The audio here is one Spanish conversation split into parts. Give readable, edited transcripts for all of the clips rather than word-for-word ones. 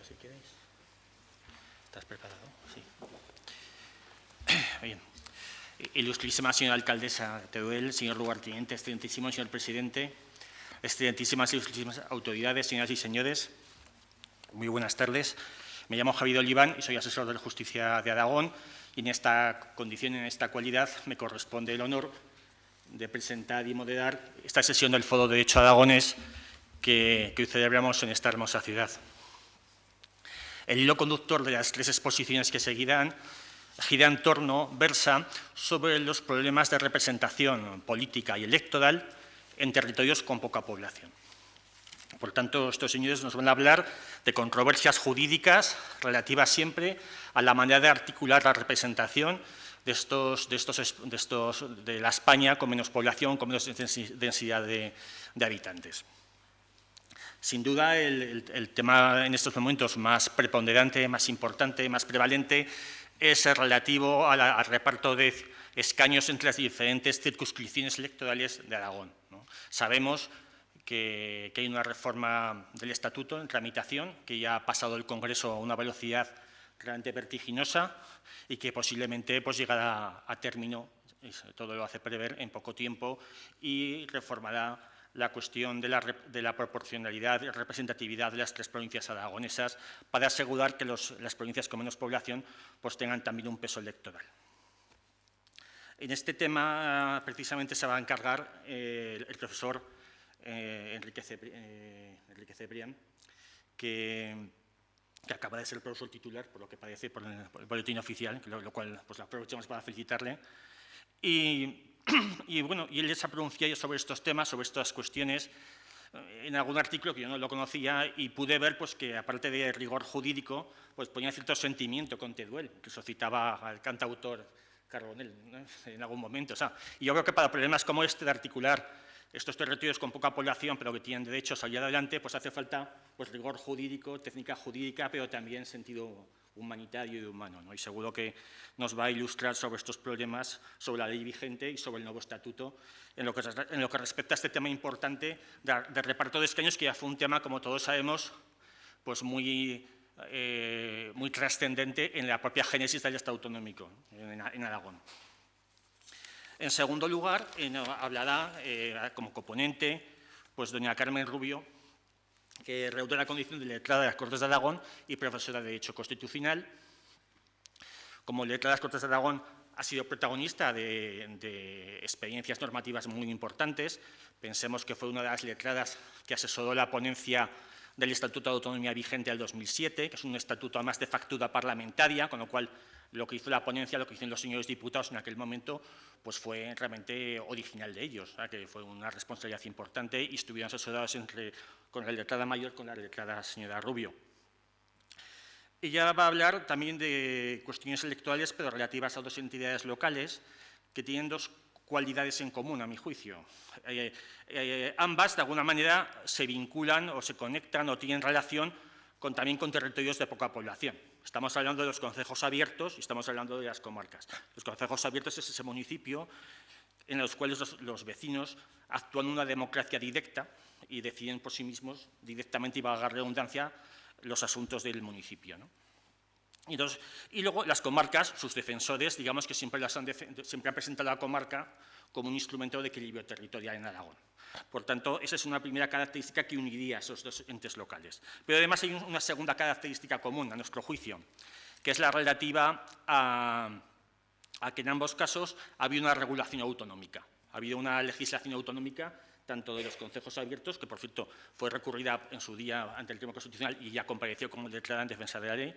si queréis. ¿Estás preparado? Sí. Bien. Ilustrísima señora alcaldesa de Teruel, señor lugarteniente, excelentísimo señor presidente, excelentísimas y ilustrísimas autoridades, señoras y señores, muy buenas tardes. Me llamo Javier Oliván y soy asesor de la Justicia de Aragón y en esta condición, en esta cualidad, me corresponde el honor de presentar y moderar esta sesión del Foro de Derecho Aragonés que hoy celebramos en esta hermosa ciudad. El hilo conductor de las tres exposiciones que seguirán versa sobre los problemas de representación política y electoral en territorios con poca población. Por tanto, estos señores nos van a hablar de controversias jurídicas relativas siempre a la manera de articular la representación de la España con menos población, con menos densidad de habitantes. Sin duda, el tema en estos momentos más preponderante, más importante, más prevalente es el relativo al reparto de escaños entre las diferentes circunscripciones electorales de Aragón, ¿no? Sabemos que hay una reforma del Estatuto en tramitación, que ya ha pasado el Congreso a una velocidad realmente vertiginosa y que posiblemente llegará a término, todo lo hace prever, en poco tiempo y reformará la cuestión de la proporcionalidad y representatividad de las tres provincias aragonesas para asegurar que las provincias con menos población tengan también un peso electoral. En este tema precisamente se va a encargar el profesor Enrique Cebrián, que acaba de ser el profesor titular, por lo que parece, por el boletín oficial, lo cual la aprovechamos para felicitarle. Y él se ha pronunciado sobre estos temas, sobre estas cuestiones, en algún artículo que yo no lo conocía y pude ver que, aparte de rigor jurídico, ponía cierto sentimiento con Teruel, que eso citaba al cantautor Carbonell, ¿no? En algún momento. Y yo creo que para problemas como este de articular estos territorios con poca población, pero que tienen derecho a salir adelante, hace falta rigor jurídico, técnica jurídica, pero también sentido humanitario y humano, ¿no? Y seguro que nos va a ilustrar sobre estos problemas, sobre la ley vigente y sobre el nuevo estatuto, en lo que respecta a este tema importante de reparto de escaños, que ya fue un tema, como todos sabemos, muy trascendente en la propia génesis del Estado autonómico en Aragón. En segundo lugar, hablará como componente doña Carmen Rubio, que reúne la condición de letrada de las Cortes de Aragón y profesora de Derecho Constitucional. Como letrada de las Cortes de Aragón ha sido protagonista de experiencias normativas muy importantes. Pensemos que fue una de las letradas que asesoró la ponencia del Estatuto de Autonomía vigente del 2007, que es un estatuto además de factura parlamentaria, con lo cual lo que hizo la ponencia, lo que hicieron los señores diputados en aquel momento, fue realmente original de ellos, que fue una responsabilidad importante y estuvieron asesorados con la letrada mayor, con la letrada señora Rubio. Ella va a hablar también de cuestiones electorales, pero relativas a dos entidades locales que tienen dos cualidades en común, a mi juicio. Ambas, de alguna manera, se vinculan o se conectan o tienen relación también con territorios de poca población. Estamos hablando de los concejos abiertos y estamos hablando de las comarcas. Los concejos abiertos es ese municipio en los cuales los vecinos actúan una democracia directa y deciden por sí mismos directamente, y valga la redundancia, los asuntos del municipio, ¿no? Y luego las comarcas, sus defensores, digamos que siempre han presentado a la comarca como un instrumento de equilibrio territorial en Aragón. Por tanto, esa es una primera característica que uniría a esos dos entes locales. Pero además hay una segunda característica común, a nuestro juicio, que es la relativa a que en ambos casos ha habido una regulación autonómica. Ha habido una legislación autonómica tanto de los concejos abiertos, que por cierto fue recurrida en su día ante el Tribunal Constitucional y ya compareció como declarada en defensa de la ley,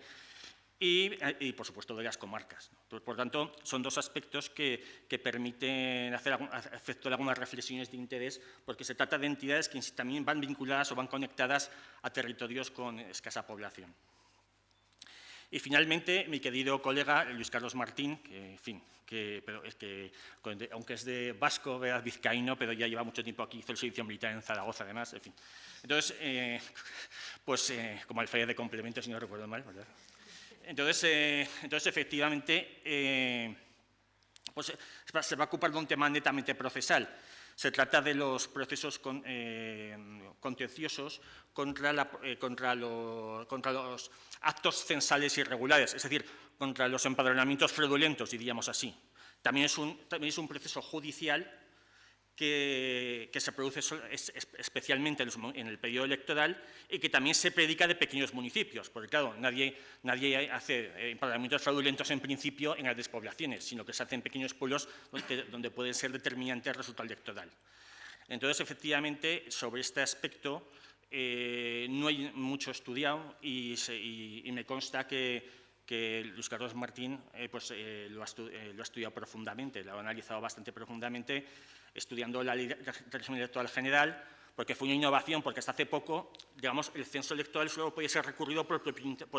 y por supuesto de las comarcas. Por tanto, son dos aspectos que permiten efectuar algunas reflexiones de interés, porque se trata de entidades que también van vinculadas o van conectadas a territorios con escasa población. Y finalmente, mi querido colega Luis Carlos Martín, aunque es de vasco, vizcaíno, pero ya lleva mucho tiempo aquí, hizo el servicio militar en Zaragoza, además, en fin. Entonces, como alférez de complemento, si no recuerdo mal, ¿verdad? Entonces efectivamente, se va a ocupar de un tema netamente procesal. Se trata de los procesos contenciosos contra los actos censales irregulares, es decir, contra los empadronamientos fraudulentos, diríamos así. También es un proceso judicial que se produce especialmente en el periodo electoral y que también se predica de pequeños municipios, porque claro, nadie hace empadronamientos fraudulentos en principio en las despoblaciones, sino que se hace en pequeños pueblos donde puede ser determinante el resultado electoral. Entonces, efectivamente, sobre este aspecto no hay mucho estudiado y me consta que Luis Carlos Martín lo ha estudiado profundamente, lo ha analizado bastante profundamente, estudiando la Ley de Régimen Electoral General, porque fue una innovación, porque hasta hace poco, digamos, el censo electoral solo podía ser recurrido por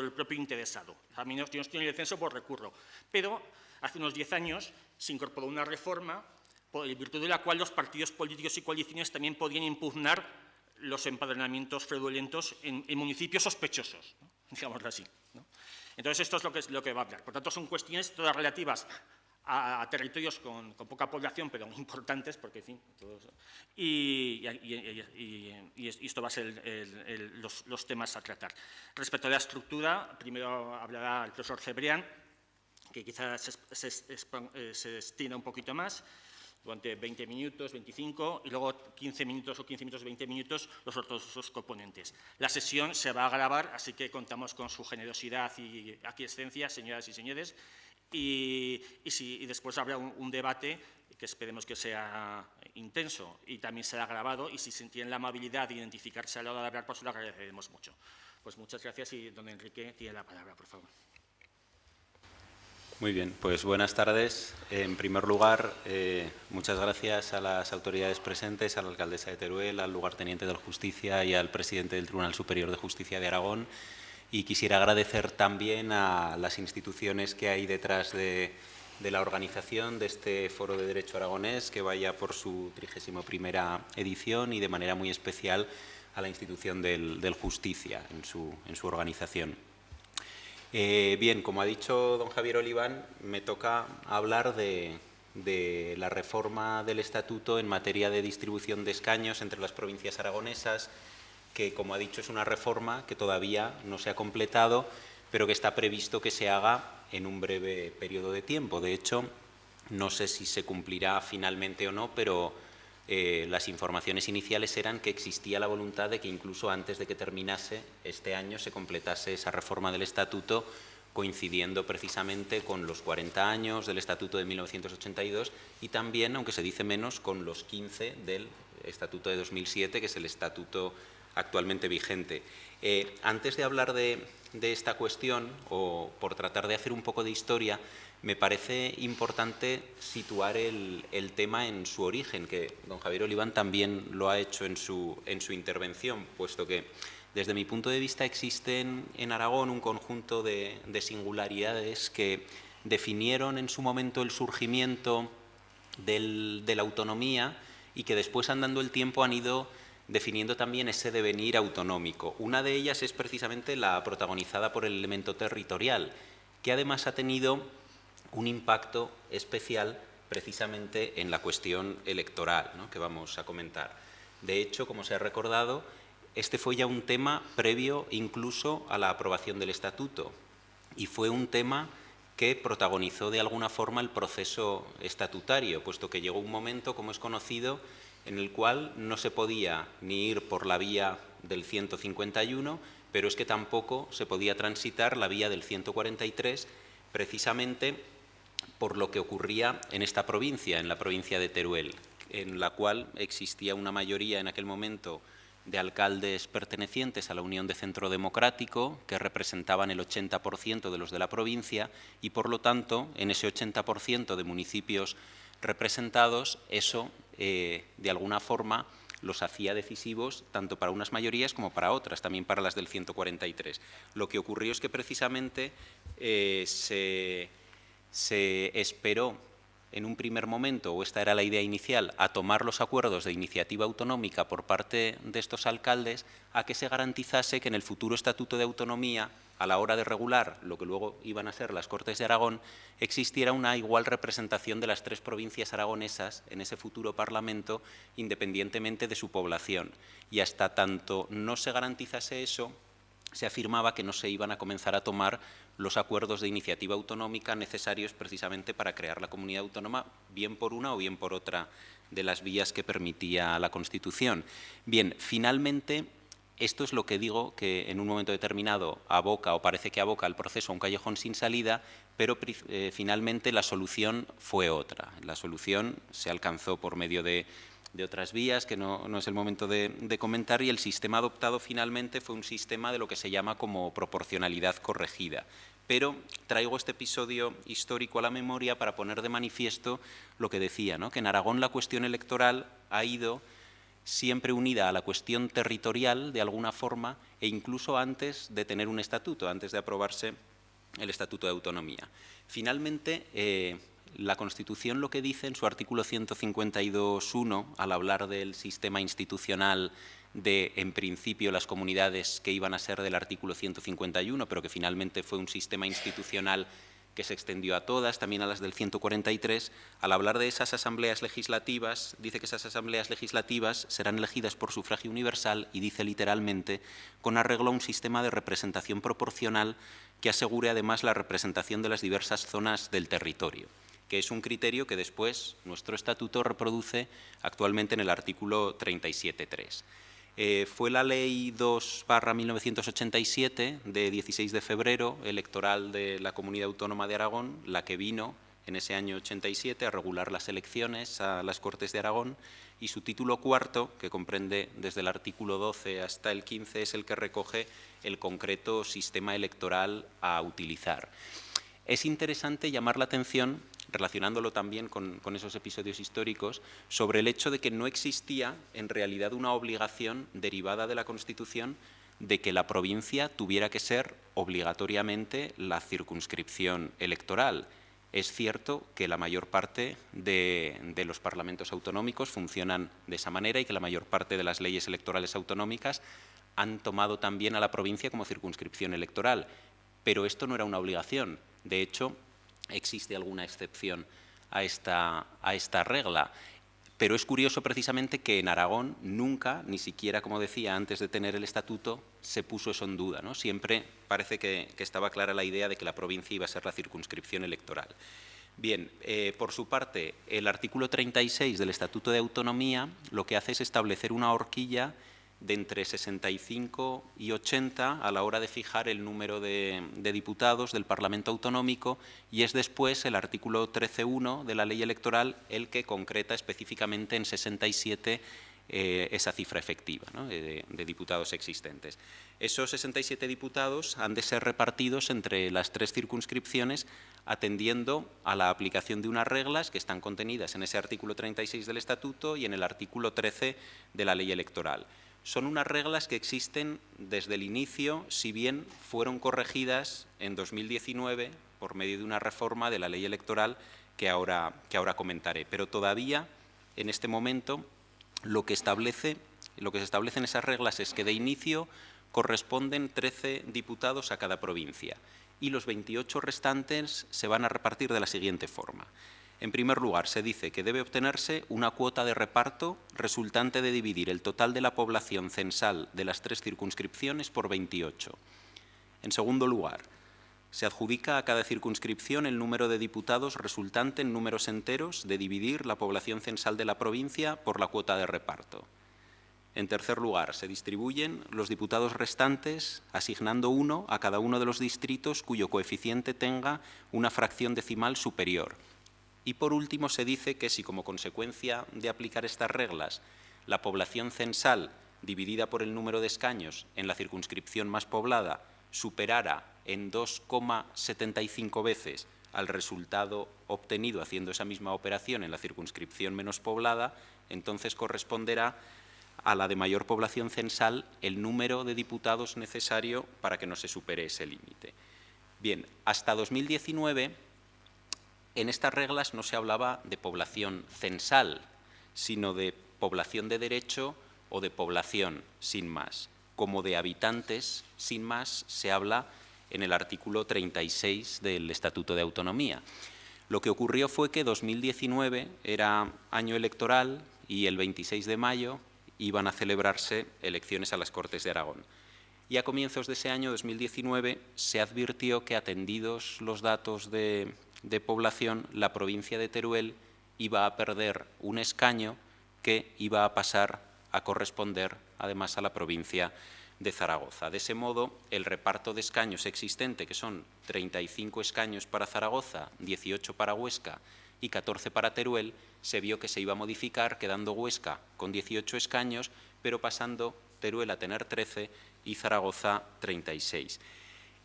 el propio interesado. A mí yo no estoy en el censo, pues recurro. Pero hace unos 10 años se incorporó una reforma en virtud de la cual los partidos políticos y coaliciones también podían impugnar los empadronamientos fraudulentos en municipios sospechosos, ¿no? Digámoslo así, ¿no? Entonces, esto es lo que va a hablar. Por tanto, son cuestiones todas relativas a territorios con poca población, pero importantes, porque, en fin, y esto va a ser los temas a tratar. Respecto a la estructura, primero hablará el profesor Cebrián, que quizás se extienda un poquito más, durante 20 minutos, 25, y luego 15 minutos o 15 minutos, 20 minutos, los otros componentes. La sesión se va a grabar, así que contamos con su generosidad y aquiescencia, señoras y señores, y después habrá un debate que esperemos que sea intenso y también será grabado, y si tienen la amabilidad de identificarse a la hora de hablar, pues lo agradeceremos mucho. Pues muchas gracias y don Enrique tiene la palabra, por favor. Muy bien, pues buenas tardes. En primer lugar, muchas gracias a las autoridades presentes, a la alcaldesa de Teruel, al lugarteniente de Justicia y al presidente del Tribunal Superior de Justicia de Aragón. Y quisiera agradecer también a las instituciones que hay detrás de la organización de este Foro de Derecho Aragonés, que vaya por su 31ª edición, y de manera muy especial a la institución del Justicia en su organización. Bien, como ha dicho don Javier Oliván, me toca hablar de la reforma del Estatuto en materia de distribución de escaños entre las provincias aragonesas, que, como ha dicho, es una reforma que todavía no se ha completado, pero que está previsto que se haga en un breve periodo de tiempo. De hecho, no sé si se cumplirá finalmente o no, pero las informaciones iniciales eran que existía la voluntad de que incluso antes de que terminase este año se completase esa reforma del Estatuto, coincidiendo precisamente con los 40 años del Estatuto de 1982 y también, aunque se dice menos, con los 15 del Estatuto de 2007, que es el Estatuto actualmente vigente. Antes de hablar de esta cuestión, o por tratar de hacer un poco de historia, me parece importante situar el tema en su origen, que don Javier Oliván también lo ha hecho en su intervención, puesto que desde mi punto de vista existen en Aragón un conjunto de singularidades que definieron en su momento el surgimiento de la autonomía y que después, andando el tiempo, han ido definiendo también ese devenir autonómico. Una de ellas es precisamente la protagonizada por el elemento territorial, que además ha tenido un impacto especial precisamente en la cuestión electoral, ¿no?, que vamos a comentar. De hecho, como se ha recordado, este fue ya un tema previo incluso a la aprobación del Estatuto, y fue un tema que protagonizó de alguna forma el proceso estatutario, puesto que llegó un momento, como es conocido, en el cual no se podía ni ir por la vía del 151, pero es que tampoco se podía transitar la vía del 143, precisamente por lo que ocurría en esta provincia, en la provincia de Teruel, en la cual existía una mayoría en aquel momento de alcaldes pertenecientes a la Unión de Centro Democrático, que representaban el 80% de los de la provincia, y por lo tanto, en ese 80% de municipios representados, eso de alguna forma los hacía decisivos tanto para unas mayorías como para otras, también para las del 143. Lo que ocurrió es que precisamente se esperó en un primer momento, o esta era la idea inicial, a tomar los acuerdos de iniciativa autonómica por parte de estos alcaldes, a que se garantizase que en el futuro Estatuto de Autonomía a la hora de regular lo que luego iban a ser las Cortes de Aragón, existiera una igual representación de las 3 provincias aragonesas en ese futuro Parlamento, independientemente de su población. Y hasta tanto no se garantizase eso, se afirmaba que no se iban a comenzar a tomar los acuerdos de iniciativa autonómica necesarios precisamente para crear la comunidad autónoma, bien por una o bien por otra de las vías que permitía la Constitución. Bien, finalmente, esto es lo que digo, que en un momento determinado aboca o parece que aboca el proceso a un callejón sin salida, pero finalmente la solución fue otra. La solución se alcanzó por medio de otras vías, que no es el momento de comentar, y el sistema adoptado finalmente fue un sistema de lo que se llama como proporcionalidad corregida. Pero traigo este episodio histórico a la memoria para poner de manifiesto lo que decía, ¿no? Que en Aragón la cuestión electoral ha ido siempre unida a la cuestión territorial de alguna forma e incluso antes de tener un estatuto, antes de aprobarse el Estatuto de Autonomía. Finalmente, la Constitución lo que dice en su artículo 152.1, al hablar del sistema institucional de, en principio, las comunidades que iban a ser del artículo 151, pero que finalmente fue un sistema institucional que se extendió a todas, también a las del 143, al hablar de esas asambleas legislativas, dice que esas asambleas legislativas serán elegidas por sufragio universal y dice literalmente, con arreglo a un sistema de representación proporcional que asegure además la representación de las diversas zonas del territorio, que es un criterio que después nuestro estatuto reproduce actualmente en el artículo 37.3. Fue la Ley 2/1987, de 16 de febrero, electoral de la Comunidad Autónoma de Aragón, la que vino en ese año 87 a regular las elecciones a las Cortes de Aragón, y su título cuarto, que comprende desde el artículo 12 hasta el 15, es el que recoge el concreto sistema electoral a utilizar. Es interesante llamar la atención, relacionándolo también con esos episodios históricos, sobre el hecho de que no existía en realidad una obligación derivada de la Constitución de que la provincia tuviera que ser obligatoriamente la circunscripción electoral. Es cierto que la mayor parte de los parlamentos autonómicos funcionan de esa manera y que la mayor parte de las leyes electorales autonómicas han tomado también a la provincia como circunscripción electoral, pero esto no era una obligación. De hecho, existe alguna excepción a esta regla, pero es curioso precisamente que en Aragón nunca, ni siquiera, como decía, antes de tener el estatuto, se puso eso en duda, ¿no? Siempre parece que estaba clara la idea de que la provincia iba a ser la circunscripción electoral. Bien, por su parte, el artículo 36 del Estatuto de Autonomía lo que hace es establecer una horquilla de entre 65 y 80 a la hora de fijar el número de diputados del Parlamento Autonómico, y es después el artículo 13.1 de la Ley Electoral el que concreta específicamente en 67 esa cifra efectiva, ¿no? de diputados existentes. Esos 67 diputados han de ser repartidos entre las 3 circunscripciones atendiendo a la aplicación de unas reglas que están contenidas en ese artículo 36 del Estatuto y en el artículo 13 de la Ley Electoral. Son unas reglas que existen desde el inicio, si bien fueron corregidas en 2019 por medio de una reforma de la ley electoral que ahora comentaré. Pero todavía, en este momento, lo que se establece en esas reglas es que de inicio corresponden 13 diputados a cada provincia y los 28 restantes se van a repartir de la siguiente forma. En primer lugar, se dice que debe obtenerse una cuota de reparto resultante de dividir el total de la población censal de las 3 circunscripciones por 28. En segundo lugar, se adjudica a cada circunscripción el número de diputados resultante en números enteros de dividir la población censal de la provincia por la cuota de reparto. En tercer lugar, se distribuyen los diputados restantes asignando uno a cada uno de los distritos cuyo coeficiente tenga una fracción decimal superior. Y por último se dice que si como consecuencia de aplicar estas reglas la población censal dividida por el número de escaños en la circunscripción más poblada superara en 2,75 veces al resultado obtenido haciendo esa misma operación en la circunscripción menos poblada, entonces corresponderá a la de mayor población censal el número de diputados necesario para que no se supere ese límite. Bien, hasta 2019... en estas reglas no se hablaba de población censal, sino de población de derecho o de población sin más. Como de habitantes sin más se habla en el artículo 36 del Estatuto de Autonomía. Lo que ocurrió fue que 2019 era año electoral y el 26 de mayo iban a celebrarse elecciones a las Cortes de Aragón. Y a comienzos de ese año, 2019, se advirtió que, atendidos los datos de población, la provincia de Teruel iba a perder un escaño que iba a pasar a corresponder, además, a la provincia de Zaragoza. De ese modo, el reparto de escaños existente, que son 35 escaños para Zaragoza, 18 para Huesca y 14 para Teruel, se vio que se iba a modificar, quedando Huesca con 18 escaños, pero pasando Teruel a tener 13 y Zaragoza 36.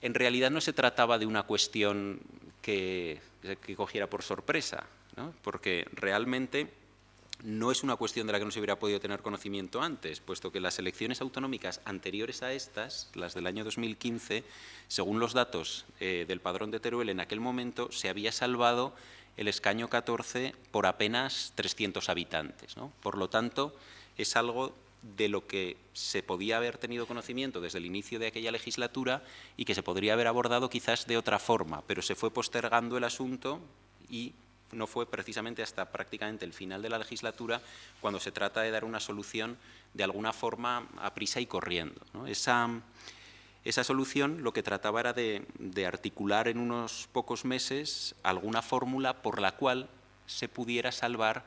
En realidad no se trataba de una cuestión que cogiera por sorpresa, ¿no? Porque realmente no es una cuestión de la que no se hubiera podido tener conocimiento antes, puesto que las elecciones autonómicas anteriores a estas, las del año 2015, según los datos del padrón de Teruel en aquel momento, se había salvado el escaño 14 por apenas 300 habitantes, ¿no? Por lo tanto, es algo de lo que se podía haber tenido conocimiento desde el inicio de aquella legislatura y que se podría haber abordado quizás de otra forma, pero se fue postergando el asunto y no fue precisamente hasta prácticamente el final de la legislatura cuando se trata de dar una solución de alguna forma a prisa y corriendo, ¿no? Esa solución lo que trataba era de articular en unos pocos meses alguna fórmula por la cual se pudiera salvar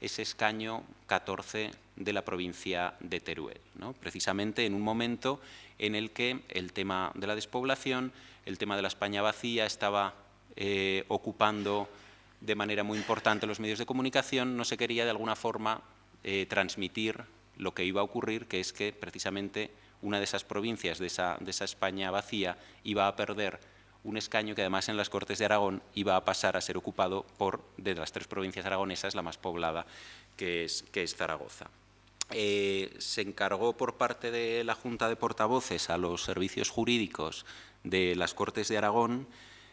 ese escaño 14 de la provincia de Teruel, ¿no? Precisamente en un momento en el que el tema de la despoblación, el tema de la España vacía estaba ocupando de manera muy importante los medios de comunicación, no se quería de alguna forma transmitir lo que iba a ocurrir, que es que precisamente una de esas provincias de esa España vacía iba a perder un escaño que además en las Cortes de Aragón iba a pasar a ser ocupado por, de las 3 provincias aragonesas, la más poblada, que es Zaragoza. Se encargó por parte de la Junta de Portavoces a los servicios jurídicos de las Cortes de Aragón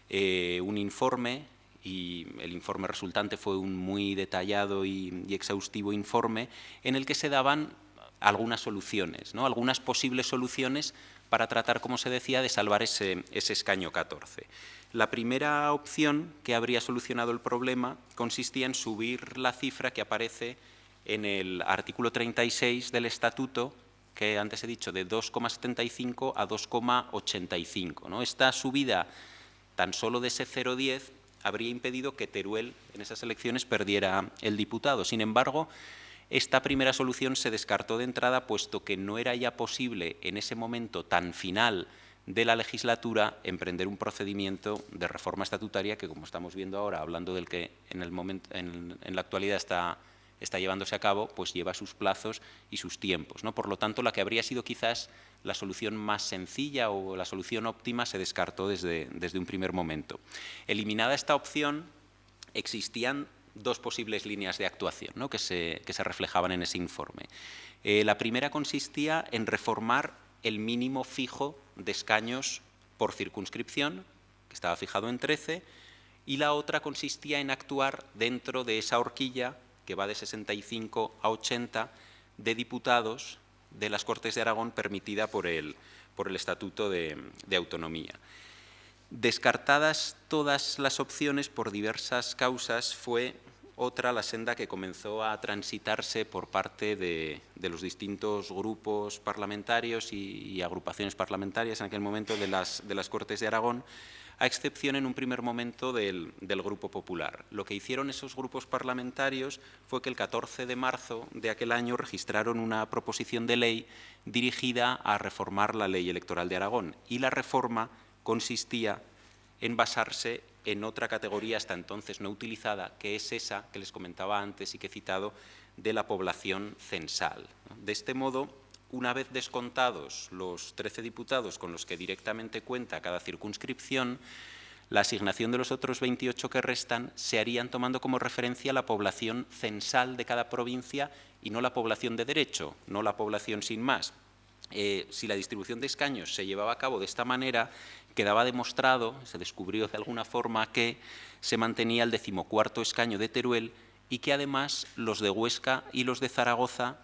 un informe, y el informe resultante fue un muy detallado y exhaustivo informe en el que se daban algunas soluciones, ¿no? Algunas posibles soluciones para tratar, como se decía, de salvar ese escaño 14. La primera opción que habría solucionado el problema consistía en subir la cifra que aparece en el artículo 36 del Estatuto, que antes he dicho, de 2,75 a 2,85, ¿no? Esta subida tan solo de ese 0,10 habría impedido que Teruel en esas elecciones perdiera el diputado. Sin embargo, esta primera solución se descartó de entrada, puesto que no era ya posible en ese momento tan final de la legislatura emprender un procedimiento de reforma estatutaria que, como estamos viendo ahora, hablando del que en la actualidad está llevándose a cabo, pues lleva sus plazos y sus tiempos, ¿no? Por lo tanto, la que habría sido quizás la solución más sencilla o la solución óptima se descartó desde un primer momento. Eliminada esta opción, existían 2 posibles líneas de actuación, ¿no? que se reflejaban en ese informe. La primera consistía en reformar el mínimo fijo de escaños por circunscripción, que estaba fijado en 13, y la otra consistía en actuar dentro de esa horquilla que va de 65 a 80 de diputados de las Cortes de Aragón permitida por el Estatuto de Autonomía. Descartadas todas las opciones por diversas causas, fue otra la senda que comenzó a transitarse por parte de los distintos grupos parlamentarios y agrupaciones parlamentarias en aquel momento de las Cortes de Aragón, a excepción en un primer momento del Grupo Popular. Lo que hicieron esos grupos parlamentarios fue que el 14 de marzo de aquel año registraron una proposición de ley dirigida a reformar la ley electoral de Aragón, y la reforma consistía en basarse en otra categoría hasta entonces no utilizada, que es esa que les comentaba antes y que he citado, de la población censal. De este modo, una vez descontados los 13 diputados con los que directamente cuenta cada circunscripción, la asignación de los otros 28 que restan se harían tomando como referencia la población censal de cada provincia y no la población de derecho, no la población sin más. Si la distribución de escaños se llevaba a cabo de esta manera, quedaba demostrado, se descubrió de alguna forma, que se mantenía el 14º escaño de Teruel y que además los de Huesca y los de Zaragoza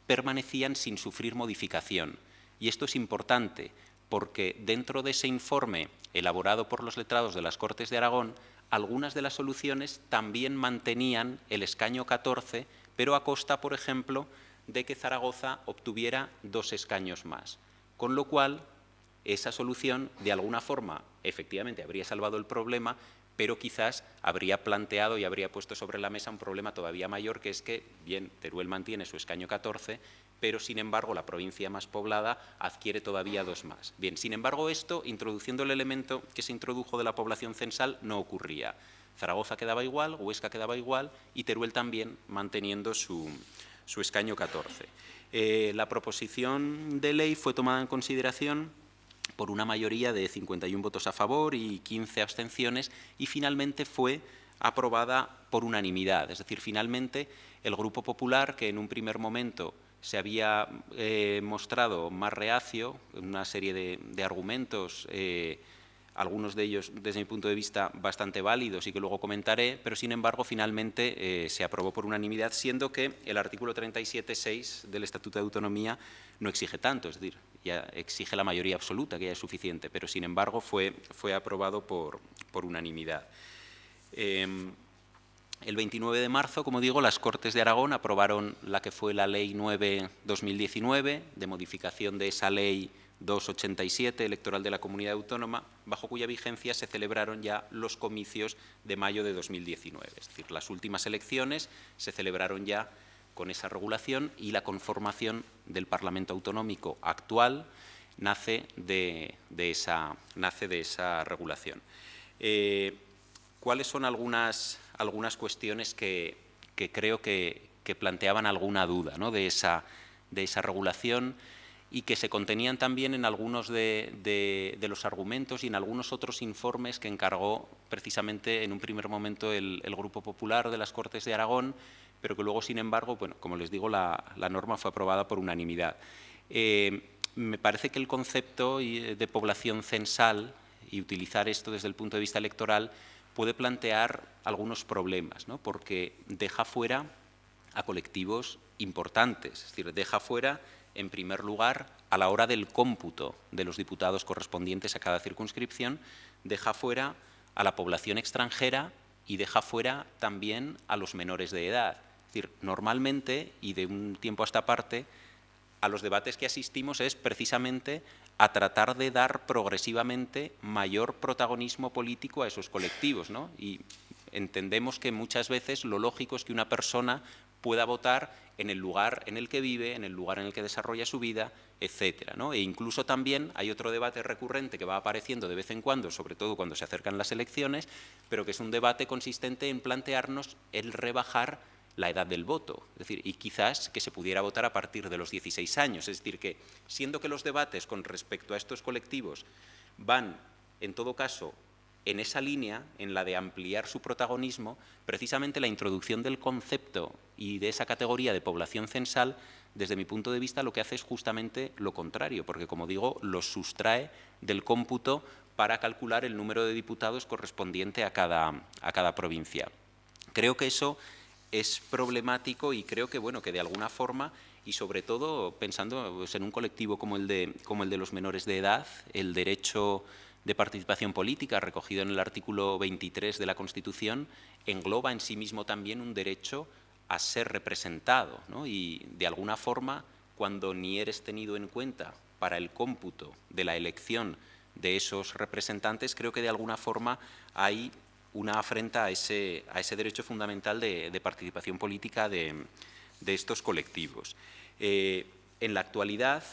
permanecían sin sufrir modificación. Y esto es importante, porque dentro de ese informe elaborado por los letrados de las Cortes de Aragón, algunas de las soluciones también mantenían el escaño 14, pero a costa, por ejemplo, de que Zaragoza obtuviera 2 escaños más. Con lo cual, esa solución, de alguna forma, efectivamente habría salvado el problema, pero quizás habría planteado y habría puesto sobre la mesa un problema todavía mayor, que es que, bien, Teruel mantiene su escaño 14, pero, sin embargo, la provincia más poblada adquiere todavía 2 más. Bien, sin embargo, esto, introduciendo el elemento que se introdujo de la población censal, no ocurría. Zaragoza quedaba igual, Huesca quedaba igual y Teruel también manteniendo su escaño 14. La proposición de ley fue tomada en consideración por una mayoría de 51 votos a favor y 15 abstenciones y finalmente fue aprobada por unanimidad. Es decir, finalmente el Grupo Popular, que en un primer momento se había mostrado más reacio, una serie de argumentos, algunos de ellos, desde mi punto de vista, bastante válidos y que luego comentaré, pero, sin embargo, finalmente se aprobó por unanimidad, siendo que el artículo 37.6 del Estatuto de Autonomía no exige tanto, es decir, ya exige la mayoría absoluta, que ya es suficiente, pero, sin embargo, fue aprobado por unanimidad. El 29 de marzo, como digo, las Cortes de Aragón aprobaron la que fue la Ley 9/2019, de modificación de esa Ley 287 electoral de la Comunidad Autónoma, bajo cuya vigencia se celebraron ya los comicios de mayo de 2019. Es decir, las últimas elecciones se celebraron ya con esa regulación y la conformación del Parlamento Autonómico actual nace de esa regulación. ¿Cuáles son algunas cuestiones que creo que planteaban alguna duda, ¿no?, de esa regulación y que se contenían también en algunos de los argumentos y en algunos otros informes que encargó precisamente en un primer momento el Grupo Popular de las Cortes de Aragón, pero que luego, sin embargo, bueno, como les digo, la norma fue aprobada por unanimidad. Me parece que el concepto de población censal y utilizar esto desde el punto de vista electoral puede plantear algunos problemas, ¿no?, porque deja fuera a colectivos importantes, es decir, deja fuera, en primer lugar, a la hora del cómputo de los diputados correspondientes a cada circunscripción, deja fuera a la población extranjera y deja fuera también a los menores de edad. Es decir, normalmente, y de un tiempo a esta parte, a los debates que asistimos es precisamente a tratar de dar progresivamente mayor protagonismo político a esos colectivos, ¿no? Y entendemos que muchas veces lo lógico es que una persona pueda votar en el lugar en el que vive, en el lugar en el que desarrolla su vida, etcétera, ¿no? E incluso también hay otro debate recurrente que va apareciendo de vez en cuando, sobre todo cuando se acercan las elecciones, pero que es un debate consistente en plantearnos el rebajar la edad del voto, es decir, y quizás que se pudiera votar a partir de los 16 años, es decir, que siendo que los debates con respecto a estos colectivos van, en todo caso, en esa línea, en la de ampliar su protagonismo, precisamente la introducción del concepto y de esa categoría de población censal, desde mi punto de vista, lo que hace es justamente lo contrario, porque, como digo, los sustrae del cómputo para calcular el número de diputados correspondiente a cada provincia. Creo que eso es problemático y creo que, bueno, que de alguna forma, y sobre todo pensando pues, en un colectivo como el de los menores de edad, el derecho de participación política recogido en el artículo 23 de la Constitución engloba en sí mismo también un derecho a ser representado, ¿no? Y de alguna forma, cuando ni eres tenido en cuenta para el cómputo de la elección de esos representantes, creo que de alguna forma hay una afrenta a ese derecho fundamental de participación política de estos colectivos. En la actualidad,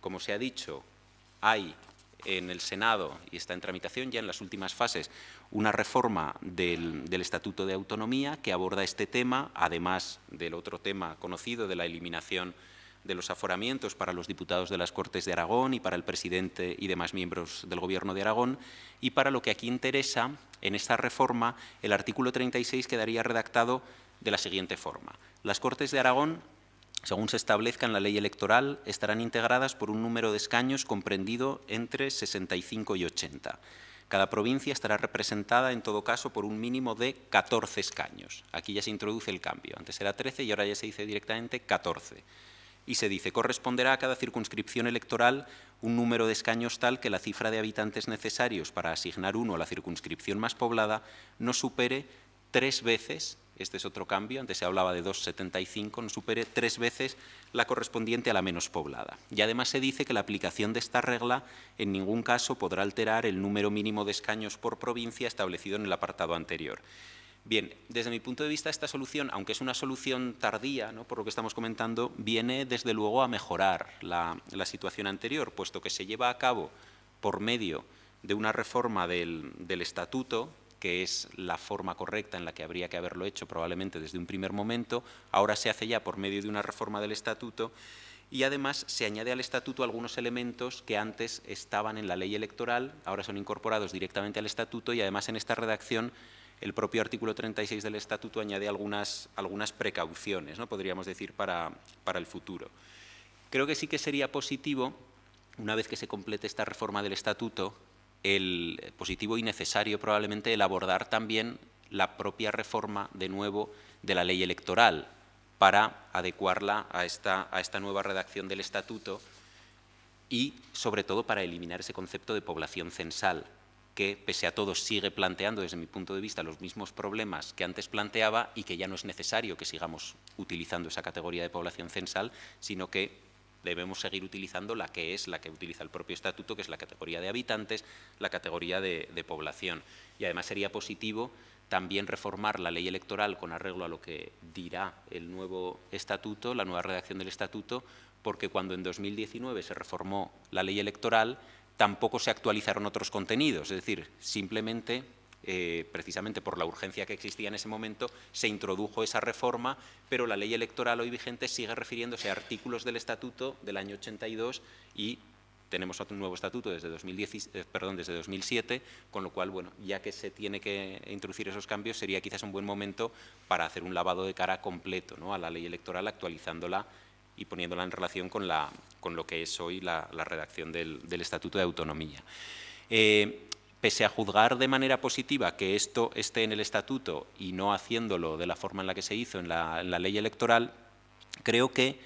como se ha dicho, hay en el Senado, y está en tramitación ya en las últimas fases, una reforma del Estatuto de Autonomía que aborda este tema, además del otro tema conocido de la eliminación de los aforamientos para los diputados de las Cortes de Aragón y para el presidente y demás miembros del Gobierno de Aragón, y para lo que aquí interesa, en esta reforma, el artículo 36 quedaría redactado de la siguiente forma. Las Cortes de Aragón, según se establezca en la ley electoral, estarán integradas por un número de escaños comprendido entre 65 y 80. Cada provincia estará representada, en todo caso, por un mínimo de 14 escaños. Aquí ya se introduce el cambio. Antes era 13 y ahora ya se dice directamente 14. y se dice: corresponderá a cada circunscripción electoral un número de escaños tal que la cifra de habitantes necesarios para asignar uno a la circunscripción más poblada no supere 3 veces, este es otro cambio, antes se hablaba de 2,75, no supere 3 veces la correspondiente a la menos poblada. Y además se dice que la aplicación de esta regla en ningún caso podrá alterar el número mínimo de escaños por provincia establecido en el apartado anterior. Bien, desde mi punto de vista, esta solución, aunque es una solución tardía, ¿no?, por lo que estamos comentando, viene desde luego a mejorar la situación anterior, puesto que se lleva a cabo por medio de una reforma del Estatuto, que es la forma correcta en la que habría que haberlo hecho probablemente desde un primer momento. Ahora se hace ya por medio de una reforma del Estatuto y además se añade al Estatuto algunos elementos que antes estaban en la ley electoral, ahora son incorporados directamente al Estatuto y además en esta redacción el propio artículo 36 del Estatuto añade algunas precauciones, ¿no?, podríamos decir, para el futuro. Creo que sí que sería positivo, una vez que se complete esta reforma del Estatuto, el positivo y necesario probablemente el abordar también la propia reforma de nuevo de la ley electoral para adecuarla a esta nueva redacción del Estatuto y sobre todo para eliminar ese concepto de población censal que pese a todo sigue planteando desde mi punto de vista los mismos problemas que antes planteaba y que ya no es necesario que sigamos utilizando esa categoría de población censal, sino que debemos seguir utilizando la que utiliza el propio Estatuto, que es la categoría de habitantes, la categoría de población. Y además sería positivo también reformar la ley electoral con arreglo a lo que dirá el nuevo Estatuto, la nueva redacción del Estatuto, porque cuando en 2019 se reformó la ley electoral tampoco se actualizaron otros contenidos, es decir, simplemente precisamente por la urgencia que existía en ese momento, se introdujo esa reforma, pero la ley electoral hoy vigente sigue refiriéndose a artículos del Estatuto del año 82 y tenemos otro nuevo Estatuto desde 2007, con lo cual, bueno, ya que se tiene que introducir esos cambios, sería quizás un buen momento para hacer un lavado de cara completo, ¿no?, a la ley electoral, actualizándola y poniéndola en relación con lo que es hoy la redacción del Estatuto de Autonomía. Pese a juzgar de manera positiva que esto esté en el Estatuto y no haciéndolo de la forma en la que se hizo en la ley electoral, creo que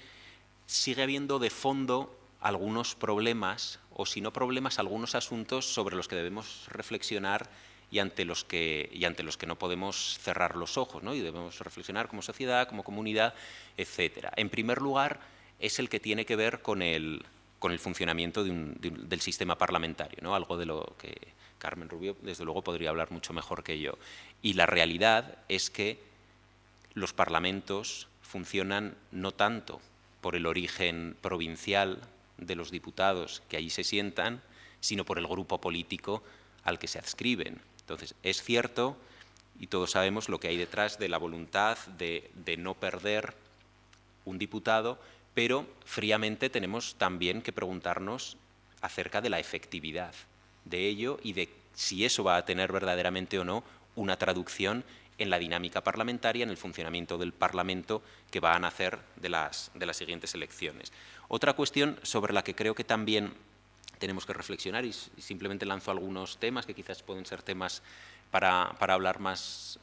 sigue habiendo de fondo algunos problemas, o si no problemas, algunos asuntos sobre los que debemos reflexionar y ante los que no podemos cerrar los ojos, ¿no?, y debemos reflexionar como sociedad, como comunidad, etcétera. En primer lugar, es el que tiene que ver con el funcionamiento del sistema parlamentario, ¿no?, algo de lo que Carmen Rubio, desde luego, podría hablar mucho mejor que yo. Y la realidad es que los parlamentos funcionan no tanto por el origen provincial de los diputados que allí se sientan, sino por el grupo político al que se adscriben. Entonces, es cierto, y todos sabemos lo que hay detrás de la voluntad de no perder un diputado, pero fríamente tenemos también que preguntarnos acerca de la efectividad de ello y de si eso va a tener verdaderamente o no una traducción en la dinámica parlamentaria, en el funcionamiento del Parlamento que va a nacer de las siguientes elecciones. Otra cuestión sobre la que creo que también tenemos que reflexionar, y simplemente lanzo algunos temas que quizás pueden ser temas para hablar más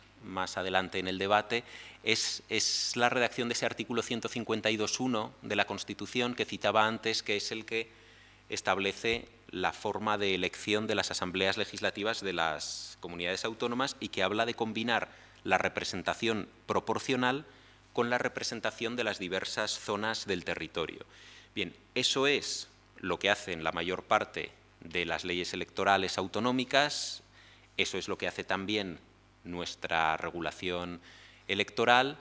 adelante en el debate, es la redacción de ese artículo 152.1 de la Constitución que citaba antes, que es el que establece la forma de elección de las asambleas legislativas de las comunidades autónomas y que habla de combinar la representación proporcional con la representación de las diversas zonas del territorio. Bien, eso es lo que hacen la mayor parte de las leyes electorales autonómicas, eso es lo que hace también nuestra regulación electoral,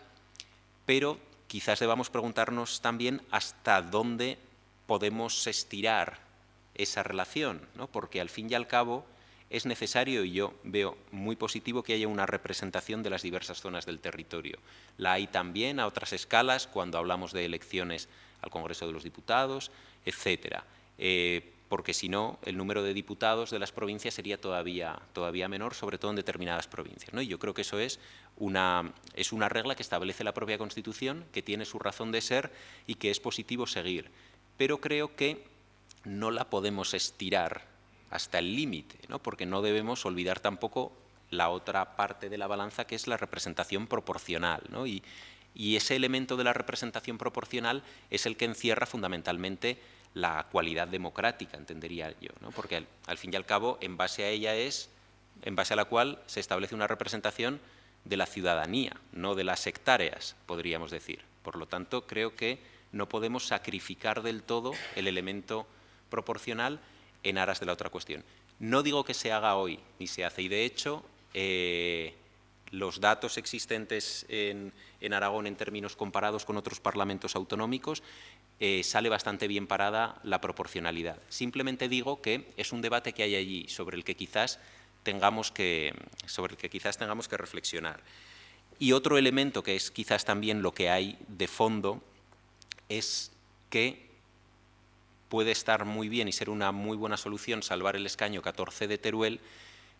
pero quizás debamos preguntarnos también hasta dónde podemos estirar esa relación, ¿no?, porque al fin y al cabo es necesario, y yo veo muy positivo, que haya una representación de las diversas zonas del territorio. La hay también a otras escalas cuando hablamos de elecciones al Congreso de los Diputados, etcétera, porque si no, el número de diputados de las provincias sería todavía menor, sobre todo en determinadas provincias, ¿no? Y yo creo que eso es una regla que establece la propia Constitución, que tiene su razón de ser y que es positivo seguir. Pero creo que no la podemos estirar hasta el límite, ¿no?, porque no debemos olvidar tampoco la otra parte de la balanza, que es la representación proporcional, ¿no? Y Y ese elemento de la representación proporcional es el que encierra fundamentalmente la cualidad democrática, entendería yo, ¿no? Porque al fin y al cabo, en base a ella es, en base a la cual se establece una representación de la ciudadanía, no de las hectáreas, podríamos decir. Por lo tanto, creo que no podemos sacrificar del todo el elemento proporcional en aras de la otra cuestión. No digo que se haga hoy, ni se hace, y de hecho los datos existentes en Aragón en términos comparados con otros parlamentos autonómicos sale bastante bien parada la proporcionalidad. Simplemente digo que es un debate que hay allí sobre el que quizás tengamos que reflexionar. Y otro elemento que es quizás también lo que hay de fondo es que puede estar muy bien y ser una muy buena solución salvar el escaño 14 de Teruel,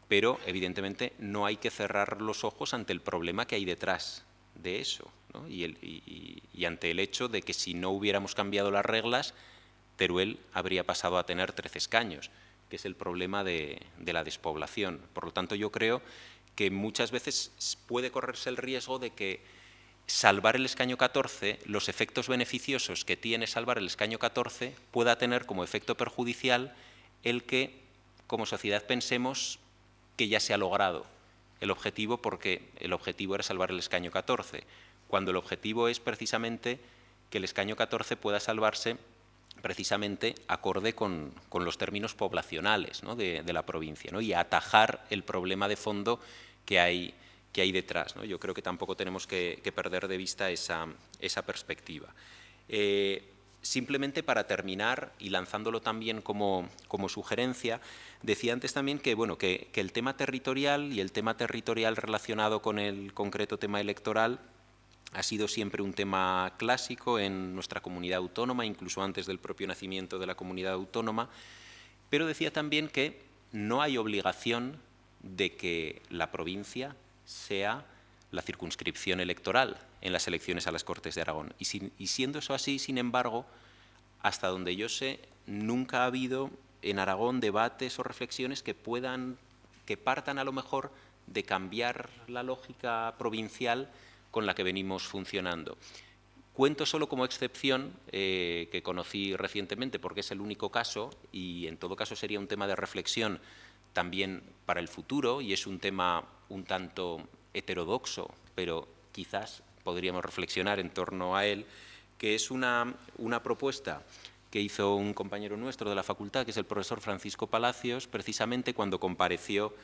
pero evidentemente no hay que cerrar los ojos ante el problema que hay detrás de eso, ¿no? y ante el hecho de que si no hubiéramos cambiado las reglas, Teruel habría pasado a tener 13 escaños, que es el problema de la despoblación. Por lo tanto, yo creo que muchas veces puede correrse el riesgo de que salvar el escaño 14, los efectos beneficiosos que tiene salvar el escaño 14 pueda tener como efecto perjudicial el que, como sociedad, pensemos que ya se ha logrado el objetivo, porque el objetivo era salvar el escaño 14, cuando el objetivo es precisamente que el escaño 14 pueda salvarse precisamente acorde con los términos poblacionales, ¿no?, de la provincia, ¿no?, y atajar el problema de fondo que hay detrás, ¿no? Yo creo que tampoco tenemos que perder de vista esa perspectiva. Simplemente para terminar, y lanzándolo también como sugerencia, decía antes también que, bueno, que el tema territorial y el tema territorial relacionado con el concreto tema electoral ha sido siempre un tema clásico en nuestra comunidad autónoma, incluso antes del propio nacimiento de la comunidad autónoma, pero decía también que no hay obligación de que la provincia sea la circunscripción electoral en las elecciones a las Cortes de Aragón. Y siendo eso así, sin embargo, hasta donde yo sé, nunca ha habido en Aragón debates o reflexiones que partan a lo mejor de cambiar la lógica provincial con la que venimos funcionando. Cuento solo como excepción, que conocí recientemente porque es el único caso, y en todo caso sería un tema de reflexión también para el futuro, y es un tema un tanto heterodoxo, pero quizás podríamos reflexionar en torno a él, que es una propuesta que hizo un compañero nuestro de la facultad, que es el profesor Francisco Palacios, precisamente cuando compareció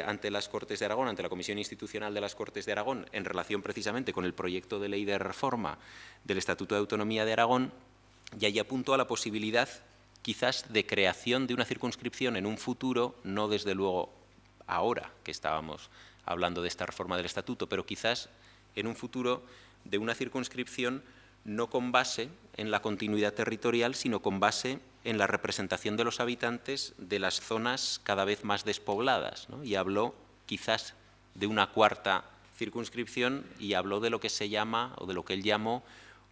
ante las Cortes de Aragón, ante la Comisión Institucional de las Cortes de Aragón, en relación precisamente con el proyecto de ley de reforma del Estatuto de Autonomía de Aragón, y ahí apuntó a la posibilidad quizás de creación de una circunscripción en un futuro, no desde luego ahora que estábamos hablando de esta reforma del Estatuto, pero quizás en un futuro de una circunscripción no con base en la continuidad territorial, sino con base en la representación de los habitantes de las zonas cada vez más despobladas, ¿no? Y habló quizás de una cuarta circunscripción y habló de lo que se llama, o de lo que él llamó,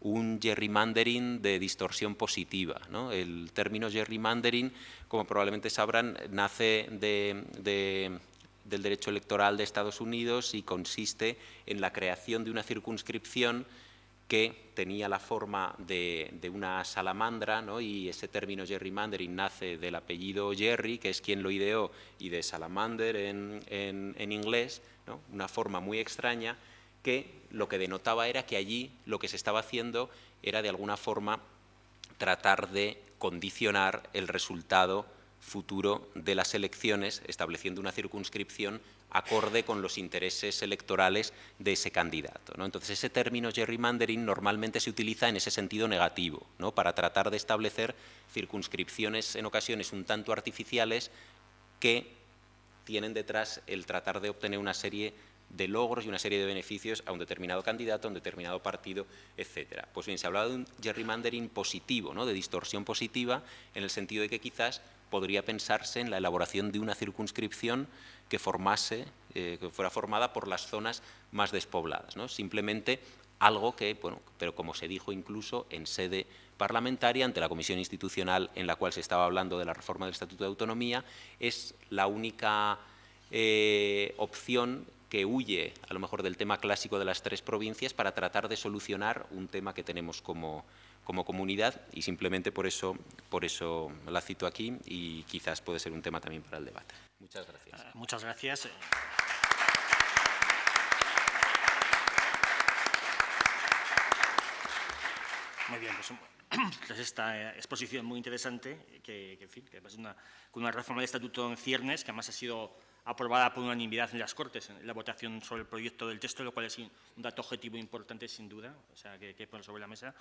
un gerrymandering de distorsión positiva, ¿no? El término gerrymandering, como probablemente sabrán, nace del derecho electoral de Estados Unidos y consiste en la creación de una circunscripción que tenía la forma de una salamandra, ¿no? Y ese término gerrymandering nace del apellido Jerry, que es quien lo ideó, y de salamander en inglés, ¿no? Una forma muy extraña que lo que denotaba era que allí lo que se estaba haciendo era de alguna forma tratar de condicionar el resultado futuro de las elecciones, estableciendo una circunscripción acorde con los intereses electorales de ese candidato, ¿no? Entonces, ese término gerrymandering normalmente se utiliza en ese sentido negativo, ¿no?, para tratar de establecer circunscripciones en ocasiones un tanto artificiales que tienen detrás el tratar de obtener una serie de logros y una serie de beneficios a un determinado candidato, a un determinado partido, etcétera. Pues bien, se hablaba de un gerrymandering positivo, ¿no?, de distorsión positiva, en el sentido de que quizás podría pensarse en la elaboración de una circunscripción que fuera formada por las zonas más despobladas, ¿no? Simplemente algo que, bueno, pero como se dijo incluso en sede parlamentaria, ante la comisión institucional en la cual se estaba hablando de la reforma del Estatuto de Autonomía, es la única opción que huye a lo mejor del tema clásico de las 3 provincias para tratar de solucionar un tema que tenemos como comunidad, y simplemente por eso la cito aquí, y quizás puede ser un tema también para el debate. Muchas gracias. Muchas gracias. Muy bien, pues esta exposición muy interesante, en fin, que es con una reforma del Estatuto en ciernes, que además ha sido aprobada por unanimidad en las Cortes, en la votación sobre el proyecto del texto, lo cual es un dato objetivo importante, sin duda, o sea, que poner sobre la mesa.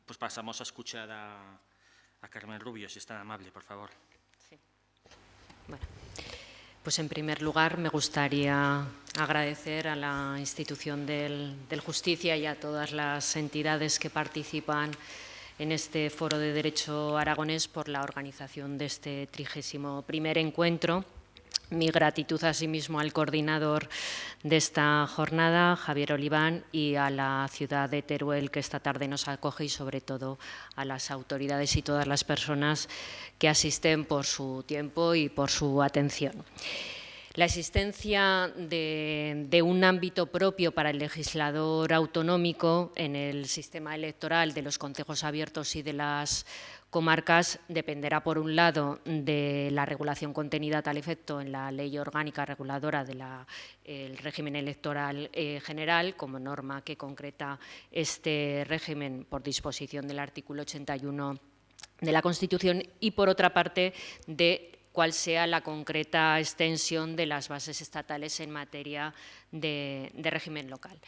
Pues pasamos a escuchar a Carmen Rubio, si es tan amable, por favor. Sí. Bueno, pues en primer lugar me gustaría agradecer a la institución del Justicia y a todas las entidades que participan en este Foro de Derecho Aragonés por la organización de este 31º encuentro. Mi gratitud asimismo al coordinador de esta jornada, Javier Oliván, y a la ciudad de Teruel, que esta tarde nos acoge, y sobre todo a las autoridades y todas las personas que asisten por su tiempo y por su atención. La existencia de un ámbito propio para el legislador autonómico en el sistema electoral de los concejos abiertos y de las comarcas dependerá, por un lado, de la regulación contenida a tal efecto en la Ley Orgánica Reguladora del régimen electoral general, como norma que concreta este régimen por disposición del artículo 81 de la Constitución, y, por otra parte, de cuál sea la concreta extensión de las bases estatales en materia de régimen local.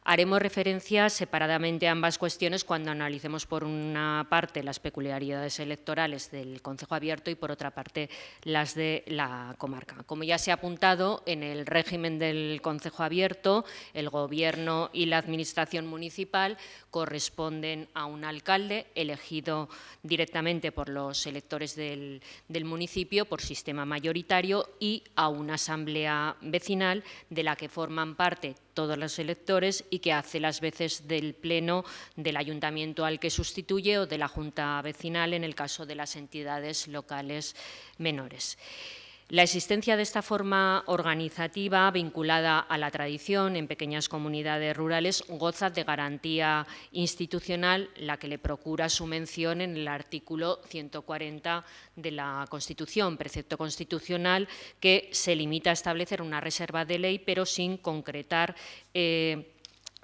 Haremos referencia separadamente a ambas cuestiones cuando analicemos, por una parte, las peculiaridades electorales del concejo abierto y, por otra parte, las de la comarca. Como ya se ha apuntado, en el régimen del concejo abierto, el Gobierno y la Administración municipal corresponden a un alcalde elegido directamente por los electores del municipio por sistema mayoritario, y a una asamblea vecinal de la que forman parte todos los electores y que hace las veces del pleno del ayuntamiento al que sustituye o de la junta vecinal en el caso de las entidades locales menores. La existencia de esta forma organizativa vinculada a la tradición en pequeñas comunidades rurales goza de garantía institucional, la que le procura su mención en el artículo 140 de la Constitución, precepto constitucional que se limita a establecer una reserva de ley, pero sin concretar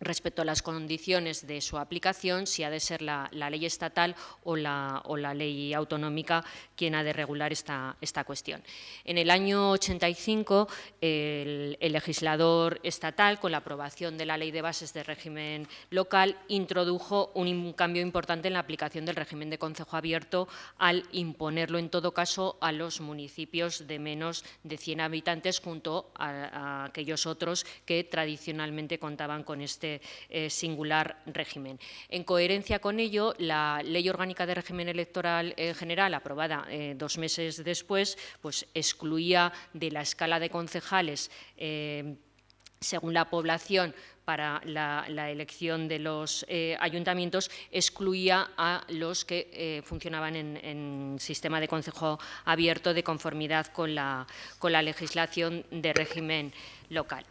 respecto a las condiciones de su aplicación, si ha de ser la ley estatal o la ley autonómica quien ha de regular esta cuestión. En el año 85, el legislador estatal, con la aprobación de la Ley de Bases de Régimen Local, introdujo un cambio importante en la aplicación del régimen de concejo abierto, al imponerlo, en todo caso, a los municipios de menos de 100 habitantes, junto a aquellos otros que tradicionalmente contaban con este singular régimen. En coherencia con ello, la Ley Orgánica de Régimen Electoral General, aprobada 2 meses después, pues excluía de la escala de concejales según la población para la elección de los ayuntamientos, excluía a los que funcionaban en sistema de concejo abierto de conformidad con la legislación de régimen local.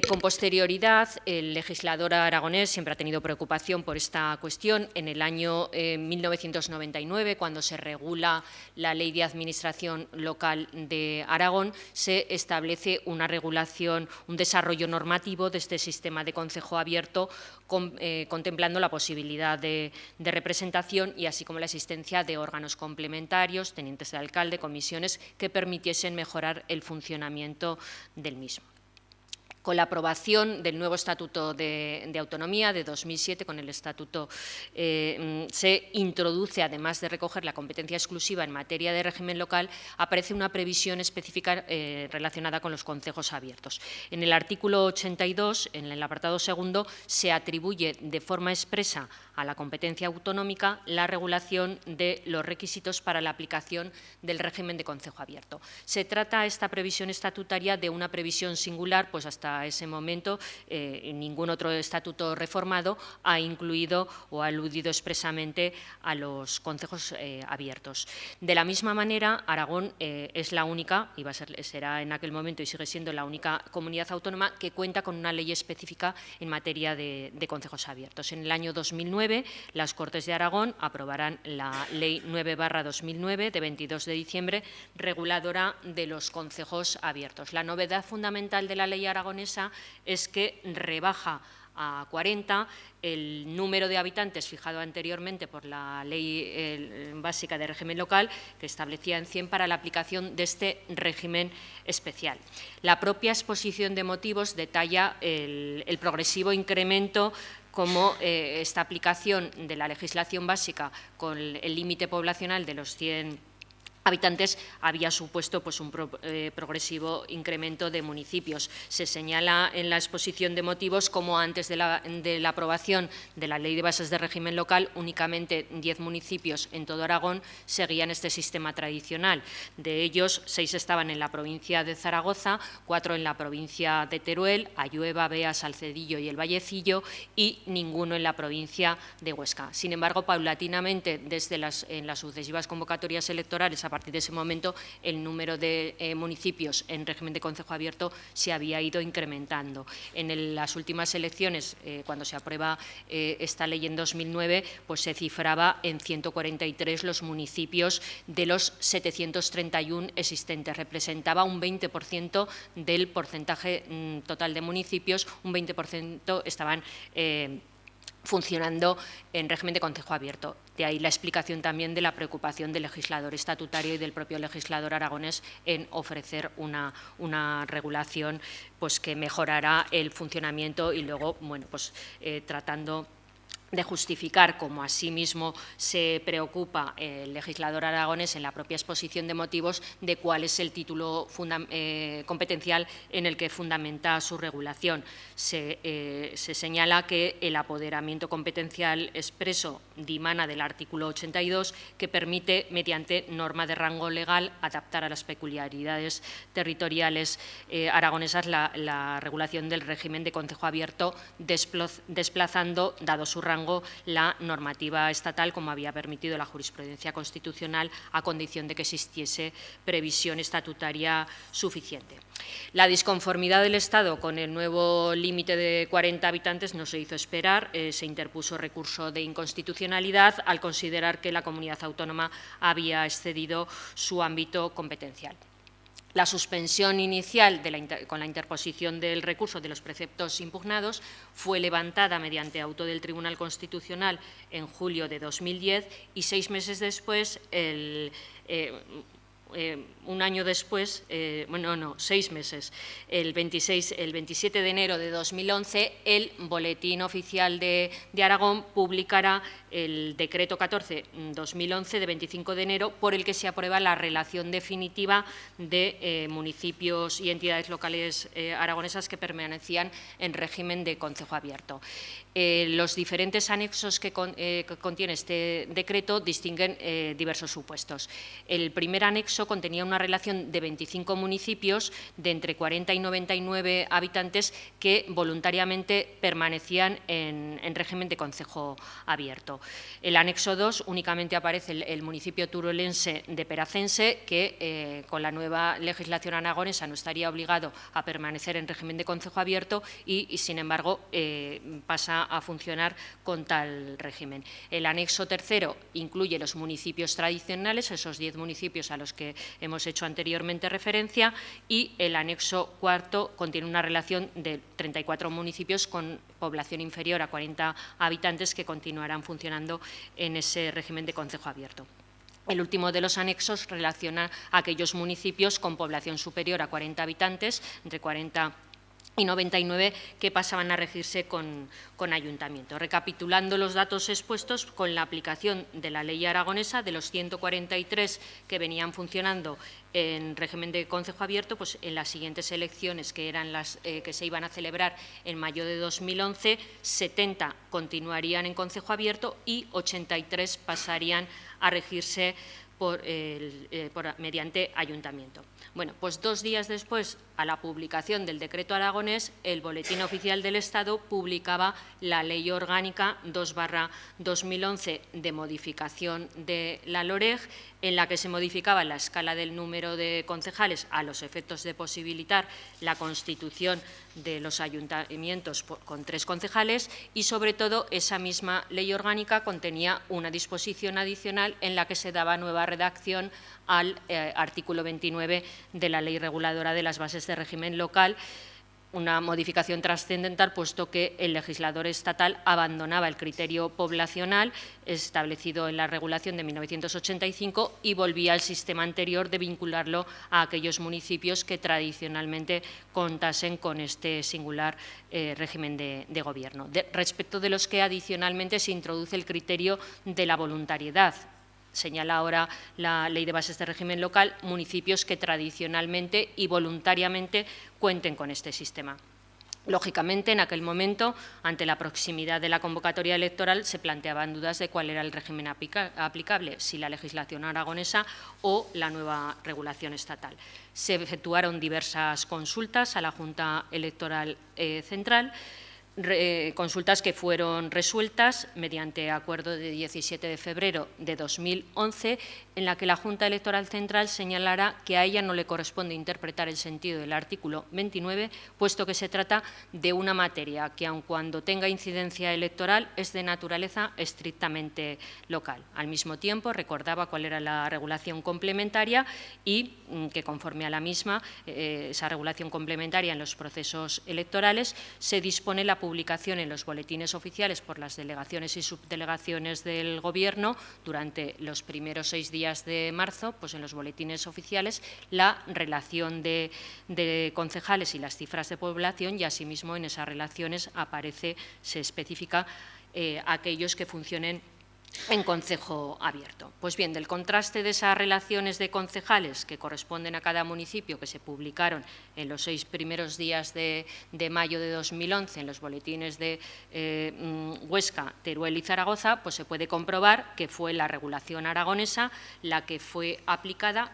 Con posterioridad, el legislador aragonés siempre ha tenido preocupación por esta cuestión. En el año 1999, cuando se regula la Ley de Administración Local de Aragón, se establece una regulación, un desarrollo normativo de este sistema de concejo abierto, contemplando la posibilidad de representación y así como la existencia de órganos complementarios, tenientes de alcalde, comisiones, que permitiesen mejorar el funcionamiento del mismo. Con la aprobación del nuevo Estatuto de Autonomía de 2007, con el Estatuto se introduce, además de recoger la competencia exclusiva en materia de régimen local, aparece una previsión específica relacionada con los concejos abiertos. En el artículo 82, en el apartado segundo, se atribuye de forma expresa a la competencia autonómica la regulación de los requisitos para la aplicación del régimen de concejo abierto. Se trata esta previsión estatutaria de una previsión singular, pues hasta hasta ese momento ningún otro estatuto reformado ha incluido o ha aludido expresamente a los concejos abiertos. De la misma manera, Aragón es la única, y será en aquel momento y sigue siendo la única comunidad autónoma que cuenta con una ley específica en materia de concejos abiertos. En el año 2009, las Cortes de Aragón aprobarán la Ley 9/2009 de 22 de diciembre, reguladora de los concejos abiertos. La novedad fundamental de la ley aragonesa es que rebaja a 40 el número de habitantes fijado anteriormente por la Ley Básica de Régimen Local, que establecía en 100 para la aplicación de este régimen especial. La propia exposición de motivos detalla el progresivo incremento como esta aplicación de la legislación básica con el límite poblacional de los 100 habitantes había supuesto pues, un progresivo incremento de municipios. Se señala en la exposición de motivos como antes de la aprobación de la Ley de Bases de Régimen Local, únicamente 10 municipios en todo Aragón seguían este sistema tradicional. De ellos, 6 estaban en la provincia de Zaragoza, 4 en la provincia de Teruel, Ayueva, Beas, Salcedillo y el Vallecillo, y ninguno en la provincia de Huesca. Sin embargo, paulatinamente, en las sucesivas convocatorias electorales, a partir de ese momento, el número de municipios en régimen de concejo abierto se había ido incrementando. En las últimas elecciones, cuando se aprueba esta ley en 2009, pues se cifraba en 143 los municipios de los 731 existentes. Representaba un 20% del porcentaje total de municipios, un 20% estaban funcionando en régimen de concejo abierto. De ahí la explicación también de la preocupación del legislador estatutario y del propio legislador aragonés en ofrecer una regulación pues, que mejorará el funcionamiento y luego, bueno, pues, tratando de justificar, como asimismo se preocupa el legislador aragonés en la propia exposición de motivos, de cuál es el título competencial en el que fundamenta su regulación. Se señala que el apoderamiento competencial expreso dimana del artículo 82, que permite, mediante norma de rango legal, adaptar a las peculiaridades territoriales aragonesas la regulación del régimen de concejo abierto, desplazando, dado su rango, la normativa estatal, como había permitido la jurisprudencia constitucional, a condición de que existiese previsión estatutaria suficiente. La disconformidad del Estado con el nuevo límite de 40 habitantes no se hizo esperar. Se interpuso recurso de inconstitucionalidad al considerar que la comunidad autónoma había excedido su ámbito competencial. La suspensión inicial con la interposición del recurso de los preceptos impugnados fue levantada mediante auto del Tribunal Constitucional en julio de 2010 y 6 meses después, un año después, 6 meses, el 27 de enero de 2011, el Boletín Oficial de Aragón publicará el Decreto 14/2011 de 25 de enero, por el que se aprueba la relación definitiva de municipios y entidades locales aragonesas que permanecían en régimen de concejo abierto. Los diferentes anexos que contiene este decreto distinguen diversos supuestos. El primer anexo contenía una relación de 25 municipios de entre 40 y 99 habitantes que voluntariamente permanecían en régimen de concejo abierto. El anexo 2 únicamente aparece el municipio turolense de Peracense, que con la nueva legislación aragonesa no estaría obligado a permanecer en régimen de concejo abierto y sin embargo, pasa a funcionar con tal régimen. El anexo tercero incluye los municipios tradicionales, esos 10 municipios a los que hemos hecho anteriormente referencia, y el anexo cuarto contiene una relación de 34 municipios con población inferior a 40 habitantes que continuarán funcionando en ese régimen de concejo abierto. El último de los anexos relaciona a aquellos municipios con población superior a 40 habitantes, entre 40 y 99, que pasaban a regirse con ayuntamiento. Recapitulando los datos expuestos, con la aplicación de la ley aragonesa, de los 143 que venían funcionando en régimen de concejo abierto, pues en las siguientes elecciones, que eran las que se iban a celebrar en mayo de 2011, 70 continuarían en concejo abierto y 83 pasarían a regirse mediante ayuntamiento. Bueno, pues 2 días después a la publicación del decreto aragonés, el Boletín Oficial del Estado publicaba la Ley Orgánica 2/2011 de modificación de la LOREG, en la que se modificaba la escala del número de concejales a los efectos de posibilitar la constitución de los ayuntamientos con 3 concejales y, sobre todo, esa misma ley orgánica contenía una disposición adicional en la que se daba nueva redacción al artículo 29 de la Ley Reguladora de las Bases de Régimen Local, una modificación trascendental, puesto que el legislador estatal abandonaba el criterio poblacional establecido en la regulación de 1985 y volvía al sistema anterior de vincularlo a aquellos municipios que tradicionalmente contasen con este singular régimen de gobierno, respecto de los que adicionalmente se introduce el criterio de la voluntariedad. Señala ahora la Ley de Bases de Régimen Local municipios que tradicionalmente y voluntariamente cuenten con este sistema. Lógicamente, en aquel momento, ante la proximidad de la convocatoria electoral, se planteaban dudas de cuál era el régimen aplicable, si la legislación aragonesa o la nueva regulación estatal. Se efectuaron diversas consultas a la Junta Electoral Central, consultas que fueron resueltas mediante acuerdo de 17 de febrero de 2011, en la que la Junta Electoral Central señalara que a ella no le corresponde interpretar el sentido del artículo 29, puesto que se trata de una materia que, aun cuando tenga incidencia electoral, es de naturaleza estrictamente local. Al mismo tiempo, recordaba cuál era la regulación complementaria y que, conforme a la misma, esa regulación complementaria en los procesos electorales, se dispone la publicación en los boletines oficiales por las delegaciones y subdelegaciones del Gobierno durante los primeros 6 días de marzo, pues en los boletines oficiales, la relación de concejales y las cifras de población, y asimismo en esas relaciones se especifica aquellos que funcionen en concejo abierto. Pues bien, del contraste de esas relaciones de concejales que corresponden a cada municipio, que se publicaron en los 6 primeros días de mayo de 2011 en los boletines de Huesca, Teruel y Zaragoza, pues se puede comprobar que fue la regulación aragonesa la que fue aplicada,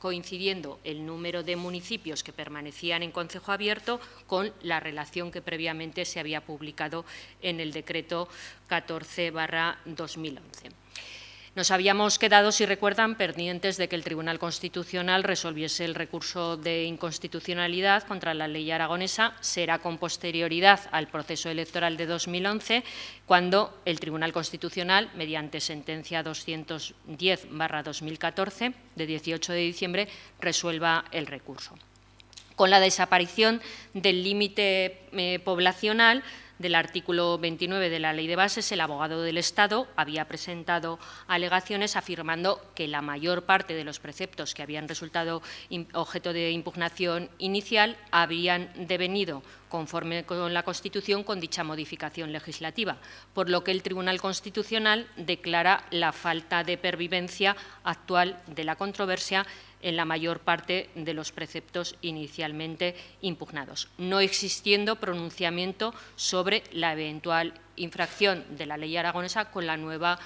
coincidiendo el número de municipios que permanecían en concejo abierto con la relación que previamente se había publicado en el decreto 14/2011. Nos habíamos quedado, si recuerdan, pendientes de que el Tribunal Constitucional resolviese el recurso de inconstitucionalidad contra la ley aragonesa. Será con posterioridad al proceso electoral de 2011, cuando el Tribunal Constitucional, mediante sentencia 210/2014, de 18 de diciembre, resuelva el recurso. Con la desaparición del límite poblacional del artículo 29 de la Ley de Bases, el abogado del Estado había presentado alegaciones afirmando que la mayor parte de los preceptos que habían resultado objeto de impugnación inicial habían devenido conforme con la Constitución con dicha modificación legislativa, por lo que el Tribunal Constitucional declara la falta de pervivencia actual de la controversia en la mayor parte de los preceptos inicialmente impugnados, no existiendo pronunciamiento sobre la eventual infracción de la ley aragonesa con la nueva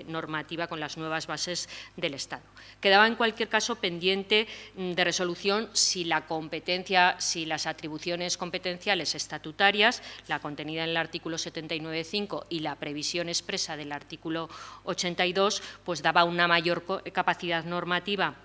normativa, con las nuevas bases del Estado. Quedaba en cualquier caso pendiente de resolución si la competencia, si las atribuciones competenciales estatutarias, la contenida en el artículo 79.5 y la previsión expresa del artículo 82, pues daba una mayor capacidad normativa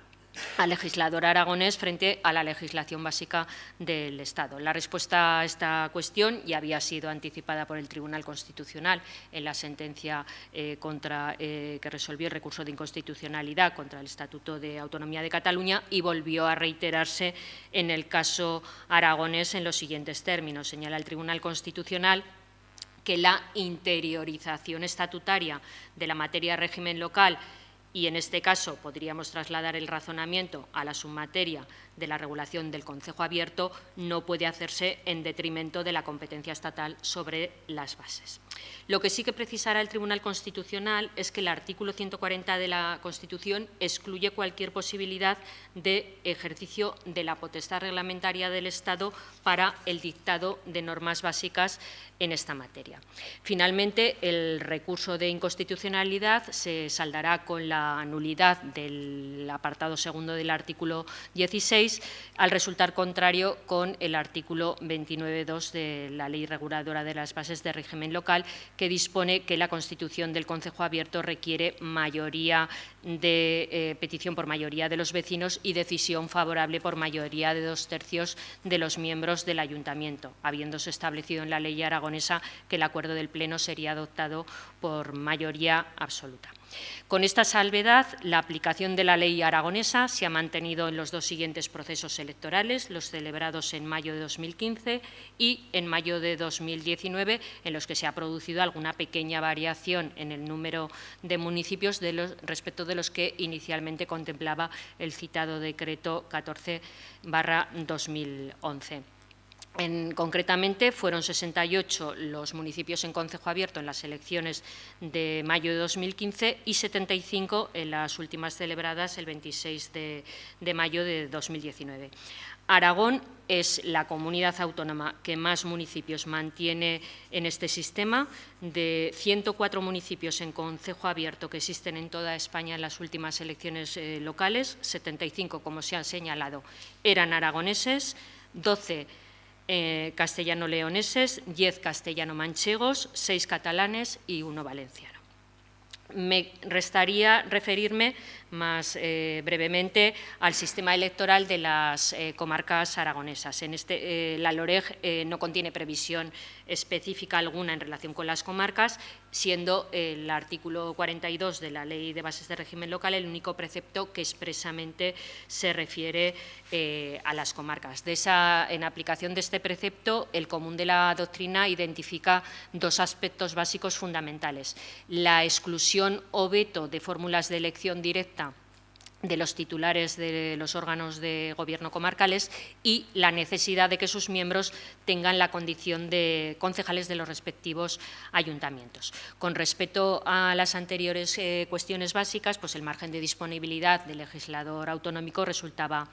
al legislador aragonés frente a la legislación básica del Estado. La respuesta a esta cuestión ya había sido anticipada por el Tribunal Constitucional en la sentencia que resolvió el recurso de inconstitucionalidad contra el Estatuto de Autonomía de Cataluña, y volvió a reiterarse en el caso aragonés en los siguientes términos. Señala el Tribunal Constitucional que la interiorización estatutaria de la materia de régimen local, y en este caso podríamos trasladar el razonamiento a la submateria de la regulación del concejo abierto, no puede hacerse en detrimento de la competencia estatal sobre las bases. Lo que sí que precisará el Tribunal Constitucional es que el artículo 140 de la Constitución excluye cualquier posibilidad de ejercicio de la potestad reglamentaria del Estado para el dictado de normas básicas en esta materia. Finalmente, el recurso de inconstitucionalidad se saldará con la nulidad del apartado segundo del artículo 16, al resultar contrario con el artículo 29.2 de la Ley Reguladora de las Bases de Régimen Local, que dispone que la constitución del Concejo Abierto requiere mayoría de petición por mayoría de los vecinos y decisión favorable por mayoría de 2/3 de los miembros del Ayuntamiento, habiéndose establecido en la ley aragonesa que el acuerdo del Pleno sería adoptado por mayoría absoluta. Con esta salvedad, la aplicación de la ley aragonesa se ha mantenido en los dos siguientes procesos electorales, los celebrados en mayo de 2015 y en mayo de 2019, en los que se ha producido alguna pequeña variación en el número de municipios respecto de los que inicialmente contemplaba el citado decreto 14/2011. Concretamente, fueron 68 los municipios en concejo abierto en las elecciones de mayo de 2015 y 75 en las últimas celebradas el 26 de mayo de 2019. Aragón es la comunidad autónoma que más municipios mantiene en este sistema. De 104 municipios en concejo abierto que existen en toda España en las últimas elecciones locales, 75, como se ha señalado, eran aragoneses, 12 castellano-leoneses, 10 castellano-manchegos, 6 catalanes y 1 valenciano. Me restaría referirme más brevemente al sistema electoral de las comarcas aragonesas. La LOREG no contiene previsión específica alguna en relación con las comarcas, siendo el artículo 42 de la Ley de Bases de Régimen Local el único precepto que expresamente se refiere a las comarcas. En aplicación de este precepto, el común de la doctrina identifica dos aspectos básicos fundamentales: la exclusión o veto de fórmulas de elección directa de los titulares de los órganos de gobierno comarcales y la necesidad de que sus miembros tengan la condición de concejales de los respectivos ayuntamientos. Con respecto a las anteriores cuestiones básicas, pues el margen de disponibilidad del legislador autonómico resultaba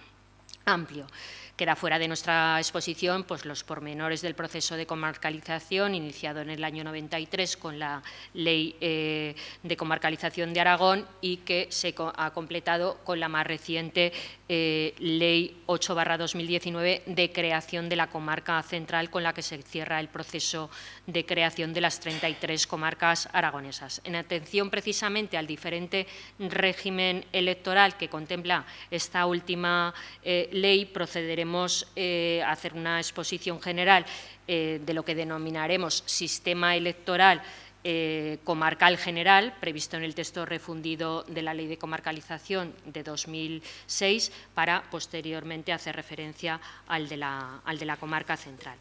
amplio. Queda fuera de nuestra exposición pues, los pormenores del proceso de comarcalización iniciado en el año 93 con la Ley de Comarcalización de Aragón y que se ha completado con la más reciente Ley 8/2019 de creación de la comarca central, con la que se cierra el proceso de creación de las 33 comarcas aragonesas. En atención precisamente al diferente régimen electoral que contempla esta última ley, procederemos a hacer una exposición general de lo que denominaremos sistema electoral comarcal general, previsto en el texto refundido de la Ley de Comarcalización de 2006, para posteriormente hacer referencia al de la comarca central.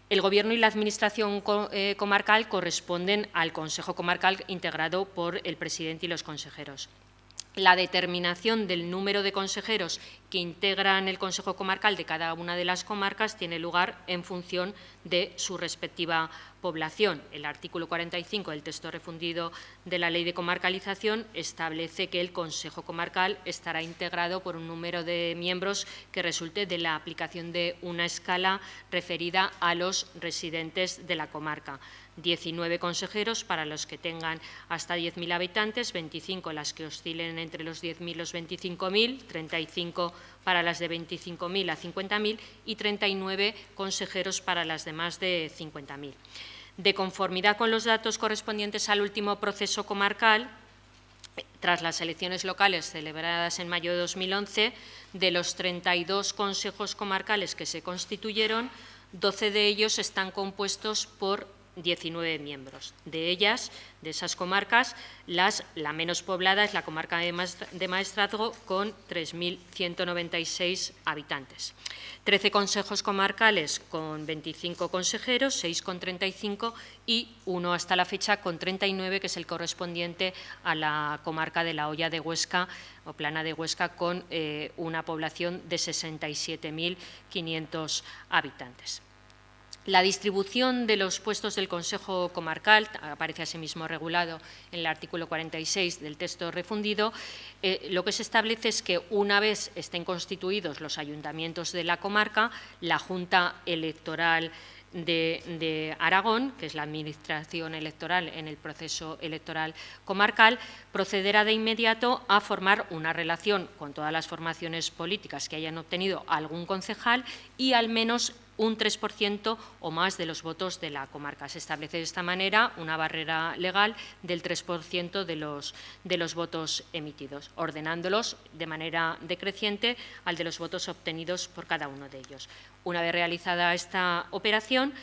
El Gobierno y la Administración comarcal corresponden al Consejo Comarcal integrado por el presidente y los consejeros. La determinación del número de consejeros que integran el Consejo Comarcal de cada una de las comarcas tiene lugar en función de su respectiva población. El artículo 45 del texto refundido de la Ley de Comarcalización establece que el Consejo Comarcal estará integrado por un número de miembros que resulte de la aplicación de una escala referida a los residentes de la comarca. 19 consejeros para los que tengan hasta 10.000 habitantes, 25 las que oscilen entre los 10.000 y los 25.000, 35 para las de 25.000 a 50.000 y 39 consejeros para las de más de 50.000. De conformidad con los datos correspondientes al último proceso comarcal, tras las elecciones locales celebradas en mayo de 2011, de los 32 consejos comarcales que se constituyeron, 12 de ellos están compuestos por 19 miembros. De esas comarcas, la menos poblada es la comarca de Maestrazgo, con 3.196 habitantes. 13 consejos comarcales con 25 consejeros, 6 con 35 y 1 hasta la fecha con 39, que es el correspondiente a la comarca de la Hoya de Huesca o Plana de Huesca, con una población de 67.500 habitantes. La distribución de los puestos del Consejo Comarcal aparece asimismo regulado en el artículo 46 del texto refundido. Lo que se establece es que una vez estén constituidos los ayuntamientos de la comarca, la Junta Electoral de Aragón, que es la administración electoral en el proceso electoral comarcal, procederá de inmediato a formar una relación con todas las formaciones políticas que hayan obtenido algún concejal y al menos un 3% o más de los votos de la comarca. Se establece de esta manera una barrera legal del 3% de los votos emitidos, ordenándolos de manera decreciente al de los votos obtenidos por cada uno de ellos. Una vez realizada esta operación,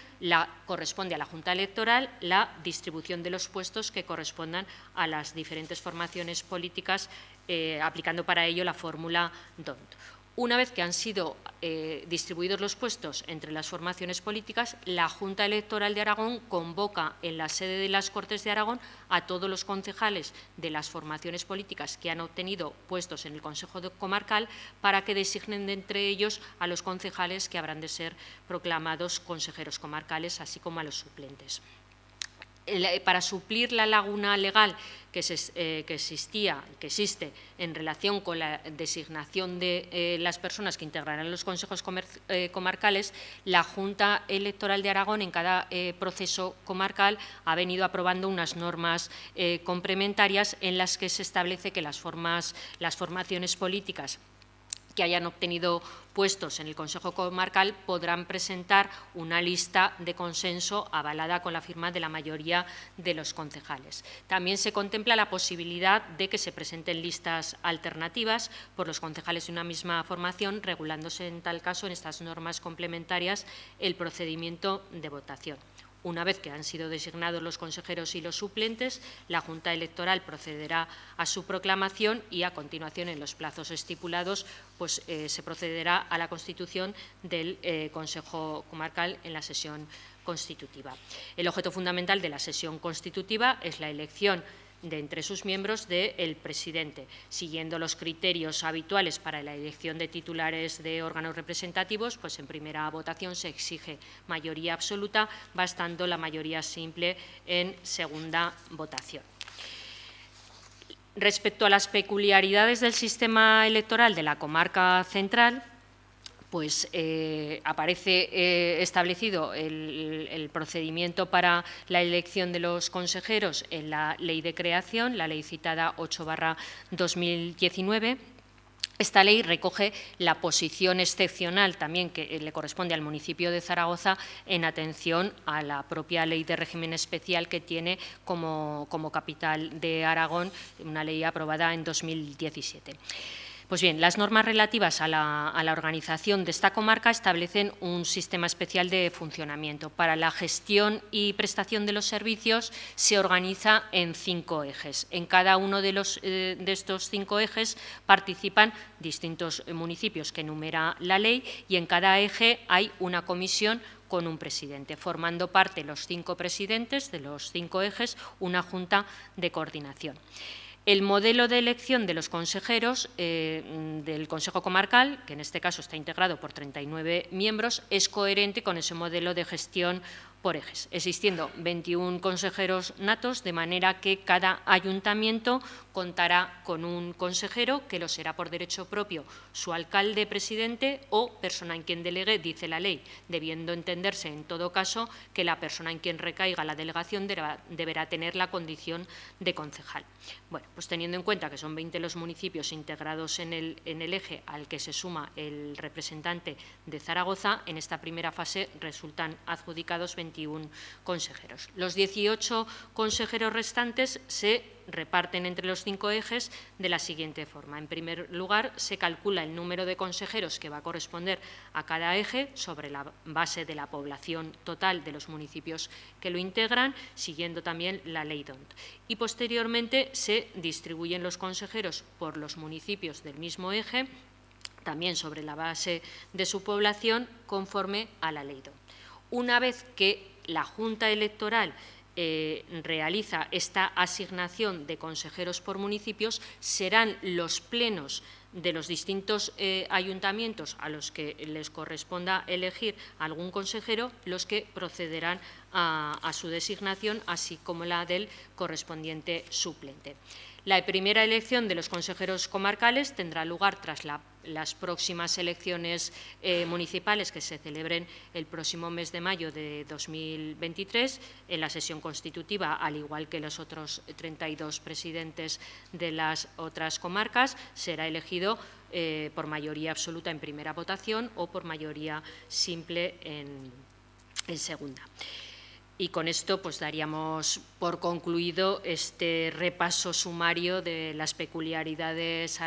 corresponde a la Junta Electoral la distribución de los puestos que correspondan a las diferentes formaciones políticas, aplicando para ello la fórmula DONT. Una vez que han sido distribuidos los puestos entre las formaciones políticas, la Junta Electoral de Aragón convoca en la sede de las Cortes de Aragón a todos los concejales de las formaciones políticas que han obtenido puestos en el Consejo Comarcal para que designen de entre ellos a los concejales que habrán de ser proclamados consejeros comarcales, así como a los suplentes. Para suplir la laguna legal que existe en relación con la designación de las personas que integrarán los consejos comarcales, la Junta Electoral de Aragón en cada proceso comarcal ha venido aprobando unas normas complementarias en las que se establece que las formaciones políticas que hayan obtenido puestos en el Consejo Comarcal podrán presentar una lista de consenso avalada con la firma de la mayoría de los concejales. También se contempla la posibilidad de que se presenten listas alternativas por los concejales de una misma formación, regulándose en tal caso en estas normas complementarias el procedimiento de votación. Una vez que han sido designados los consejeros y los suplentes, la Junta Electoral procederá a su proclamación y, a continuación, en los plazos estipulados, pues, se procederá a la constitución del Consejo Comarcal en la sesión constitutiva. El objeto fundamental de la sesión constitutiva es la elección de entre sus miembros del presidente, siguiendo los criterios habituales para la elección de titulares de órganos representativos. Pues en primera votación se exige mayoría absoluta, bastando la mayoría simple en segunda votación. Respecto a las peculiaridades del sistema electoral de la comarca central, pues aparece establecido el procedimiento para la elección de los consejeros en la Ley de Creación, la ley citada 8/2019. Esta ley recoge la posición excepcional también que le corresponde al municipio de Zaragoza en atención a la propia ley de régimen especial que tiene como capital de Aragón, una ley aprobada en 2017. Pues bien, las normas relativas a la organización de esta comarca establecen un sistema especial de funcionamiento. Para la gestión y prestación de los servicios se organiza en 5 ejes. En cada uno de estos 5 ejes participan distintos municipios que enumera la ley y en cada eje hay una comisión con un presidente, formando parte los 5 presidentes de los 5 ejes, una junta de coordinación. El modelo de elección de los consejeros del Consejo Comarcal, que en este caso está integrado por 39 miembros, es coherente con ese modelo de gestión por ejes, existiendo 21 consejeros natos, de manera que cada ayuntamiento contará con un consejero que lo será por derecho propio su alcalde presidente o persona en quien delegue, dice la ley, debiendo entenderse en todo caso que la persona en quien recaiga la delegación deberá tener la condición de concejal. Bueno, pues teniendo en cuenta que son 20 los municipios integrados en el eje al que se suma el representante de Zaragoza, en esta primera fase resultan adjudicados 21 consejeros. Los 18 consejeros restantes se reparten entre los 5 ejes de la siguiente forma. En primer lugar, se calcula el número de consejeros que va a corresponder a cada eje sobre la base de la población total de los municipios que lo integran, siguiendo también la ley DONT. Y posteriormente se distribuyen los consejeros por los municipios del mismo eje, también sobre la base de su población, conforme a la ley DONT. Una vez que la Junta Electoral realiza esta asignación de consejeros por municipios, serán los plenos de los distintos ayuntamientos a los que les corresponda elegir algún consejero los que procederán a su designación, así como la del correspondiente suplente. La primera elección de los consejeros comarcales tendrá lugar tras las próximas elecciones municipales que se celebren el próximo mes de mayo de 2023 en la sesión constitutiva, al igual que los otros 32 presidentes de las otras comarcas. Será elegido por mayoría absoluta en primera votación o por mayoría simple en segunda. Y con esto pues daríamos por concluido este repaso sumario de las peculiaridades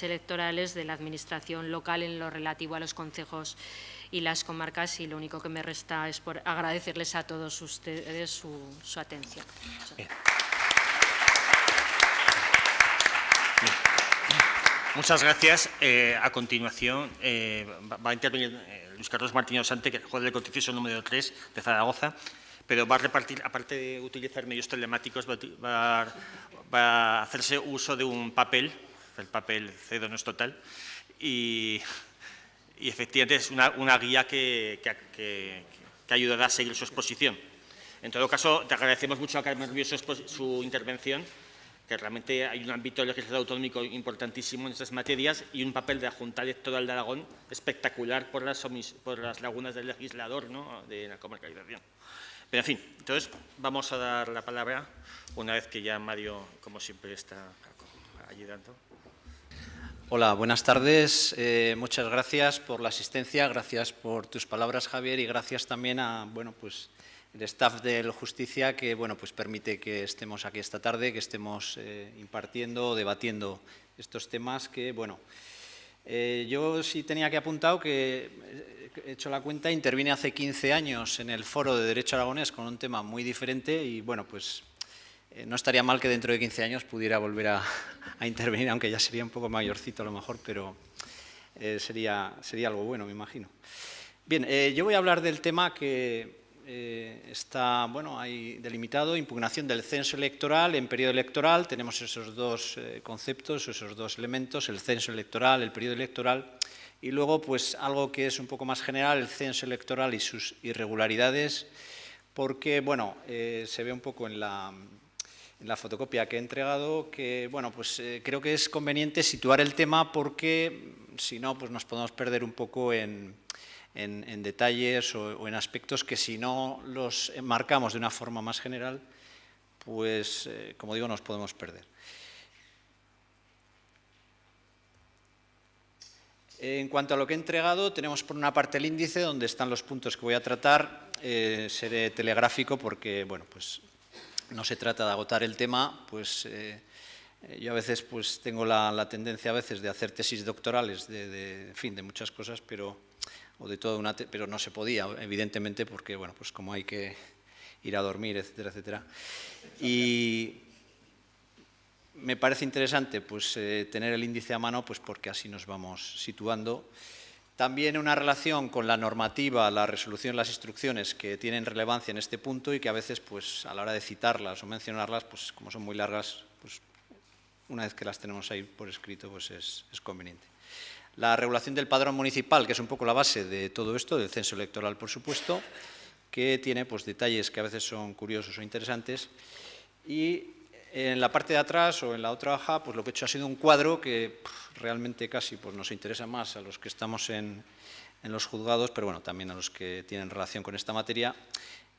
electorales de la administración local en lo relativo a los concejos y las comarcas, y lo único que me resta es por agradecerles a todos ustedes su atención. Bien. Muchas gracias. A continuación va a intervenir Luis Carlos Martínez Sante, que es juez del contencioso número 3 de Zaragoza, pero va a repartir, aparte de utilizar medios telemáticos, va a hacerse uso de un papel, el papel C2 no es total, y efectivamente es una guía que ayudará a seguir su exposición. En todo caso, te agradecemos mucho a Carmen Rubio su intervención, que realmente hay un ámbito legislativo autonómico importantísimo en estas materias y un papel de la Junta Electoral de Aragón espectacular por las lagunas del legislador, ¿no?, de la comarcalización. Pero, en fin, entonces vamos a dar la palabra una vez que ya Mario, como siempre, está ayudando. Hola, buenas tardes. Muchas gracias por la asistencia, gracias por tus palabras, Javier, y gracias también a, el staff del Justicia que pues permite que estemos aquí esta tarde, que estemos impartiendo, debatiendo estos temas que, yo sí tenía que apuntado que he hecho la cuenta, intervine hace 15 años en el Foro de Derecho Aragonés con un tema muy diferente y, no estaría mal que dentro de 15 años pudiera volver a intervenir, aunque ya sería un poco mayorcito a lo mejor, pero sería algo bueno, me imagino. Bien, yo voy a hablar del tema que está ahí delimitado, impugnación del censo electoral en periodo electoral. Tenemos esos dos conceptos, esos dos elementos, el censo electoral, el periodo electoral, y luego algo que es un poco más general, el censo electoral y sus irregularidades, porque se ve un poco en la fotocopia que he entregado que creo que es conveniente situar el tema porque si no nos podemos perder un poco en detalles o en aspectos que si no los enmarcamos de una forma más general, como digo, nos podemos perder. En cuanto a lo que he entregado, tenemos por una parte el índice donde están los puntos que voy a tratar. Seré telegráfico porque no se trata de agotar el tema, yo a veces tengo la tendencia de hacer tesis doctorales de muchas cosas, pero no se podía, evidentemente, porque como hay que ir a dormir, etcétera, etcétera. Y me parece interesante tener el índice a mano, porque así nos vamos situando. También una relación con la normativa, la resolución, las instrucciones que tienen relevancia en este punto y que a veces a la hora de citarlas o mencionarlas, como son muy largas, una vez que las tenemos ahí por escrito, es conveniente. La regulación del padrón municipal, que es un poco la base de todo esto, del censo electoral, por supuesto, que tiene detalles que a veces son curiosos o interesantes. Y en la parte de atrás o en la otra hoja, lo que he hecho ha sido un cuadro que realmente casi nos interesa más a los que estamos en los juzgados, pero también a los que tienen relación con esta materia,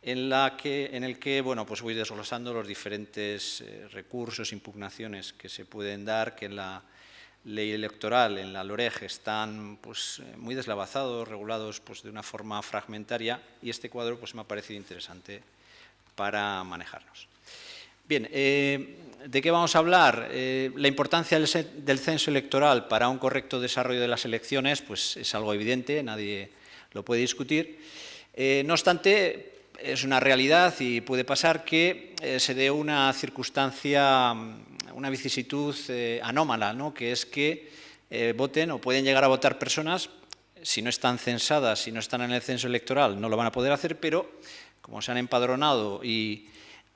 en el que voy desglosando los diferentes recursos, impugnaciones que se pueden dar, que en la ley electoral, en la LOREG, están muy deslavazados, regulados de una forma fragmentaria, y este cuadro me ha parecido interesante para manejarnos. Bien, ¿de qué vamos a hablar? La importancia del censo electoral para un correcto desarrollo de las elecciones es algo evidente, nadie lo puede discutir. No obstante, es una realidad y puede pasar que se dé una circunstancia, una vicisitud anómala, ¿no?, que es que voten o pueden llegar a votar personas, si no están censadas, si no están en el censo electoral, no lo van a poder hacer, pero como se han empadronado y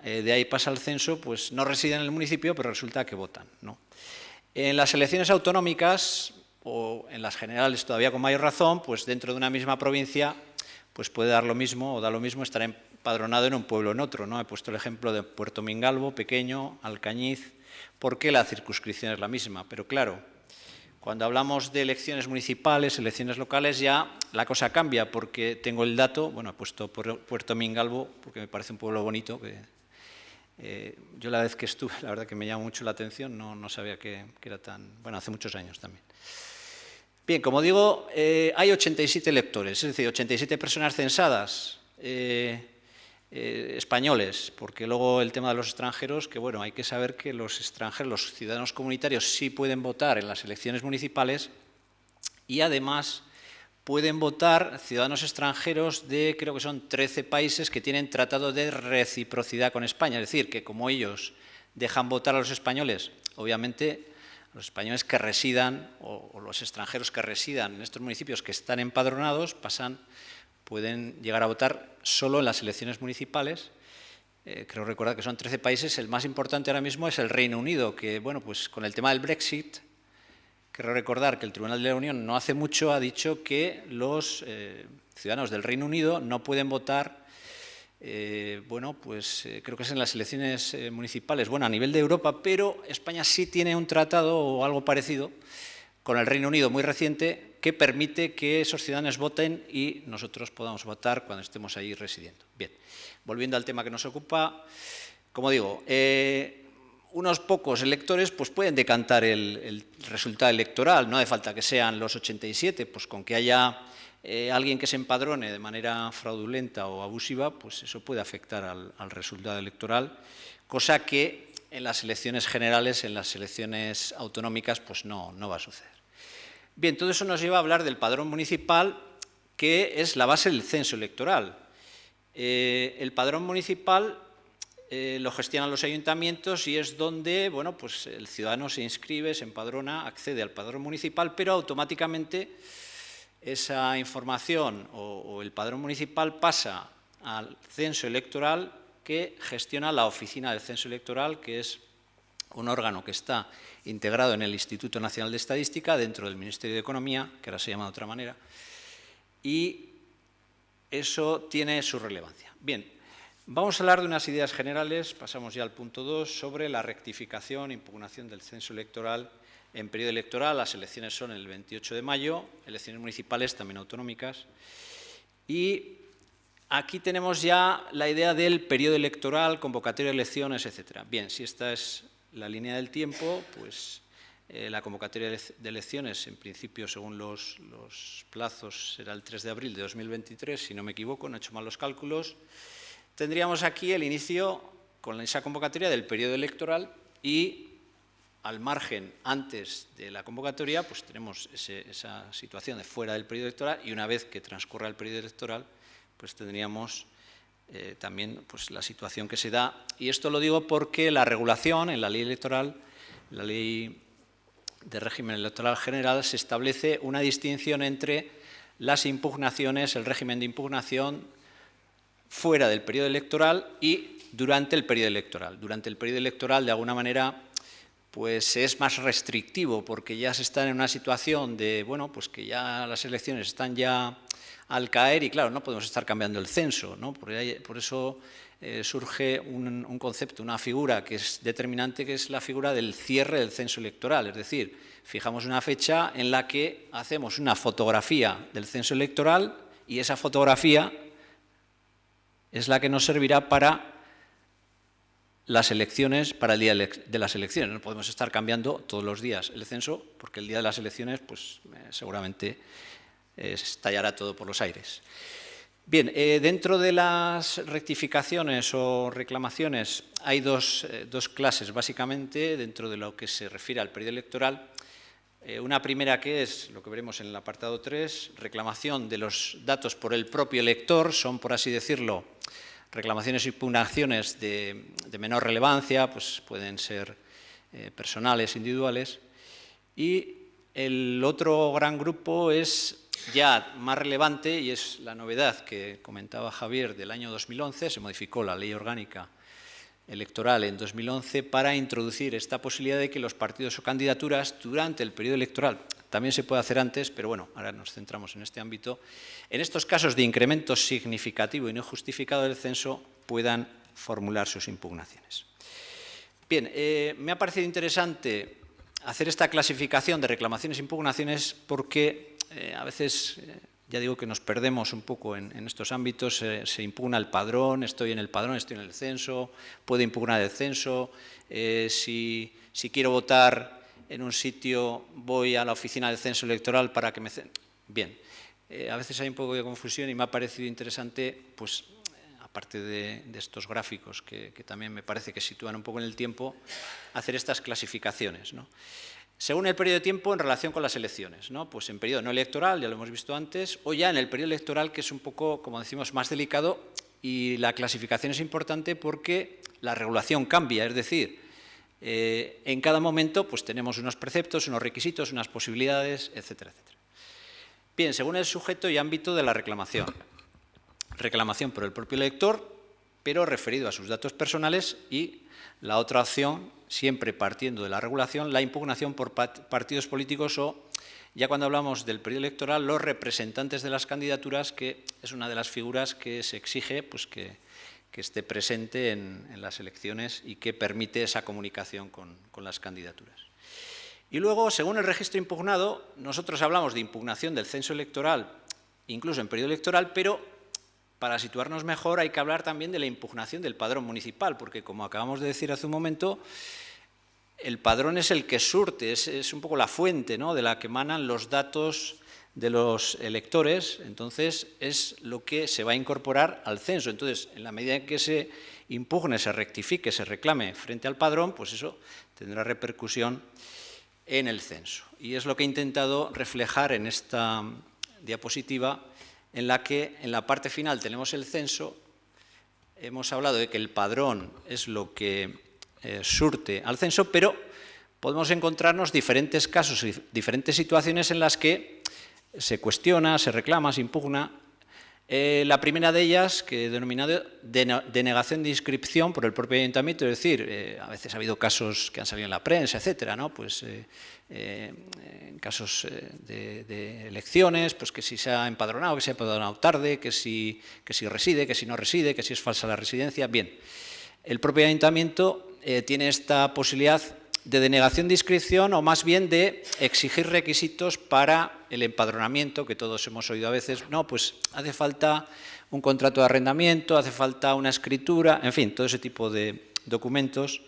de ahí pasa el censo, no residen en el municipio, pero resulta que votan, ¿no? En las elecciones autonómicas, o en las generales todavía con mayor razón, pues dentro de una misma provincia pues puede dar lo mismo o da lo mismo estar empadronado en un pueblo o en otro, ¿no? He puesto el ejemplo de Puerto Mingalvo, pequeño, Alcañiz, porque la circunscripción es la misma. Pero claro, cuando hablamos de elecciones municipales, elecciones locales, ya la cosa cambia, porque tengo el dato, bueno, he puesto Puerto Mingalvo porque me parece un pueblo bonito, yo la vez que estuve, la verdad que me llamó mucho la atención, no sabía que era tan... Bueno, hace muchos años también. Bien, como digo, hay 87 electores, es decir, 87 personas censadas, españoles, porque luego el tema de los extranjeros, que bueno, hay que saber que los extranjeros, los ciudadanos comunitarios sí pueden votar en las elecciones municipales y además pueden votar ciudadanos extranjeros de, creo que son 13 países que tienen tratado de reciprocidad con España, es decir, que como ellos dejan votar a los españoles, obviamente los españoles que residan o los extranjeros que residan en estos municipios que están empadronados pueden llegar a votar solo en las elecciones municipales. Creo recordar que son 13 países, el más importante ahora mismo es el Reino Unido, que bueno, pues con el tema del Brexit, creo recordar que el Tribunal de la Unión no hace mucho ha dicho que los ciudadanos del Reino Unido no pueden votar, creo que es en las elecciones municipales, bueno, a nivel de Europa, pero España sí tiene un tratado o algo parecido con el Reino Unido muy reciente que permite que esos ciudadanos voten y nosotros podamos votar cuando estemos ahí residiendo. Bien, volviendo al tema que nos ocupa, como digo, unos pocos electores pues pueden decantar el resultado electoral, no hace falta que sean los 87, pues con que haya alguien que se empadrone de manera fraudulenta o abusiva, pues eso puede afectar al resultado electoral, cosa que en las elecciones generales, en las elecciones autonómicas, pues no va a suceder. Bien, todo eso nos lleva a hablar del padrón municipal, que es la base del censo electoral. El padrón municipal lo gestionan los ayuntamientos y es donde bueno, pues el ciudadano se inscribe, se empadrona, accede al padrón municipal, pero automáticamente esa información o el padrón municipal pasa al censo electoral que gestiona la Oficina del Censo Electoral, que es un órgano que está integrado en el Instituto Nacional de Estadística, dentro del Ministerio de Economía, que ahora se llama de otra manera, y eso tiene su relevancia. Bien, vamos a hablar de unas ideas generales, pasamos ya al punto 2, sobre la rectificación e impugnación del censo electoral en periodo electoral. Las elecciones son el 28 de mayo, elecciones municipales, también autonómicas, y aquí tenemos ya la idea del periodo electoral, convocatoria de elecciones, etc. Bien, si esta es la línea del tiempo, pues la convocatoria de elecciones, en principio, según los plazos, será el 3 de abril de 2023, si no me equivoco, no he hecho mal los cálculos. Tendríamos aquí el inicio con esa convocatoria del periodo electoral y al margen, antes de la convocatoria, pues tenemos esa situación de fuera del periodo electoral y una vez que transcurra el periodo electoral, pues tendríamos también pues, la situación que se da. Y esto lo digo porque la regulación en la ley electoral, la ley de régimen electoral general, se establece una distinción entre las impugnaciones, el régimen de impugnación fuera del periodo electoral y durante el periodo electoral. Durante el periodo electoral, de alguna manera, pues es más restrictivo porque ya se está en una situación de, bueno, pues que ya las elecciones están ya al caer y, claro, no podemos estar cambiando el censo, ¿no? Por eso surge un concepto, una figura que es determinante, que es la figura del cierre del censo electoral. Es decir, fijamos una fecha en la que hacemos una fotografía del censo electoral y esa fotografía es la que nos servirá para las elecciones, para el día de las elecciones. No podemos estar cambiando todos los días el censo porque el día de las elecciones pues, seguramente estallará todo por los aires. Bien, dentro de las rectificaciones o reclamaciones hay dos clases, básicamente, dentro de lo que se refiere al periodo electoral. Una primera que es, lo que veremos en el apartado 3, reclamación de los datos por el propio elector, son, por así decirlo, reclamaciones y impugnaciones de menor relevancia, pues pueden ser personales, individuales. Y el otro gran grupo es ya más relevante y es la novedad que comentaba Javier del año 2011, se modificó la Ley Orgánica electoral en 2011 para introducir esta posibilidad de que los partidos o candidaturas durante el periodo electoral, también se puede hacer antes, pero bueno, ahora nos centramos en este ámbito, en estos casos de incremento significativo y no justificado del censo puedan formular sus impugnaciones. Bien, me ha parecido interesante hacer esta clasificación de reclamaciones e impugnaciones porque a veces, ya digo que nos perdemos un poco en estos ámbitos, se impugna el padrón, estoy en el padrón, estoy en el censo, puedo impugnar el censo, si quiero votar en un sitio voy a la oficina del censo electoral para que me... Bien, a veces hay un poco de confusión y me ha parecido interesante, pues, aparte de estos gráficos que también me parece que sitúan un poco en el tiempo, hacer estas clasificaciones, ¿no? Según el periodo de tiempo en relación con las elecciones, ¿no? Pues en periodo no electoral, ya lo hemos visto antes, o ya en el periodo electoral, que es un poco, como decimos, más delicado, y la clasificación es importante porque la regulación cambia, es decir, en cada momento pues tenemos unos preceptos, unos requisitos, unas posibilidades, etcétera, etcétera. Bien, según el sujeto y ámbito de la reclamación. Reclamación por el propio elector, pero referido a sus datos personales, y la otra opción, siempre partiendo de la regulación, la impugnación por partidos políticos o, ya cuando hablamos del periodo electoral, los representantes de las candidaturas, que es una de las figuras que se exige pues, que esté presente en las elecciones y que permite esa comunicación con las candidaturas. Y luego, según el registro impugnado, nosotros hablamos de impugnación del censo electoral, incluso en periodo electoral, pero para situarnos mejor hay que hablar también de la impugnación del padrón municipal, porque como acabamos de decir hace un momento, el padrón es el que surte, es un poco la fuente, ¿no?, de la que emanan los datos de los electores, entonces es lo que se va a incorporar al censo. Entonces, en la medida en que se impugne, se rectifique, se reclame frente al padrón, pues eso tendrá repercusión en el censo. Y es lo que he intentado reflejar en esta diapositiva, en la que en la parte final tenemos el censo. Hemos hablado de que el padrón es lo que surte al censo, pero podemos encontrarnos diferentes casos y diferentes situaciones en las que se cuestiona, se reclama, se impugna. La primera de ellas, que he denominado denegación de inscripción por el propio ayuntamiento, es decir, a veces ha habido casos que han salido en la prensa, etcétera, ¿no? Pues en casos de elecciones, pues que si se ha empadronado, que se ha empadronado tarde, que si reside, que si no reside, que si es falsa la residencia. Bien, el propio ayuntamiento tiene esta posibilidad de denegación de inscripción, o más bien de exigir requisitos para el empadronamiento, que todos hemos oído a veces. No, pues hace falta un contrato de arrendamiento, hace falta una escritura, en fin, todo ese tipo de documentos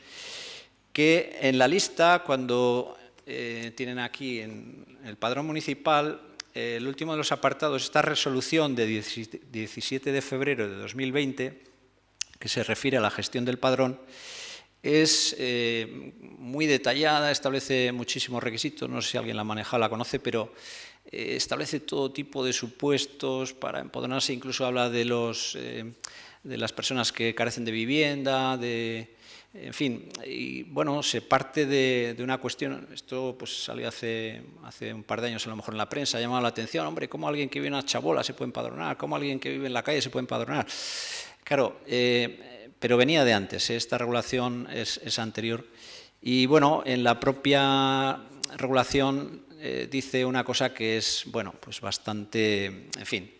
que en la lista, cuando tienen aquí en el padrón municipal, el último de los apartados, esta resolución de 17 de febrero de 2020, que se refiere a la gestión del padrón, es muy detallada, establece muchísimos requisitos, no sé si alguien la maneja, la conoce, pero establece todo tipo de supuestos para empadronarse, incluso habla de las personas que carecen de vivienda, en fin, y bueno, se parte de una cuestión, esto pues salió hace un par de años a lo mejor en la prensa, ha llamado la atención, hombre, ¿cómo alguien que vive en una chabola se puede empadronar? ¿Cómo alguien que vive en la calle se puede empadronar? Claro, pero venía de antes, esta regulación es anterior. Y bueno, en la propia regulación dice una cosa que es, bueno, pues bastante, en fin,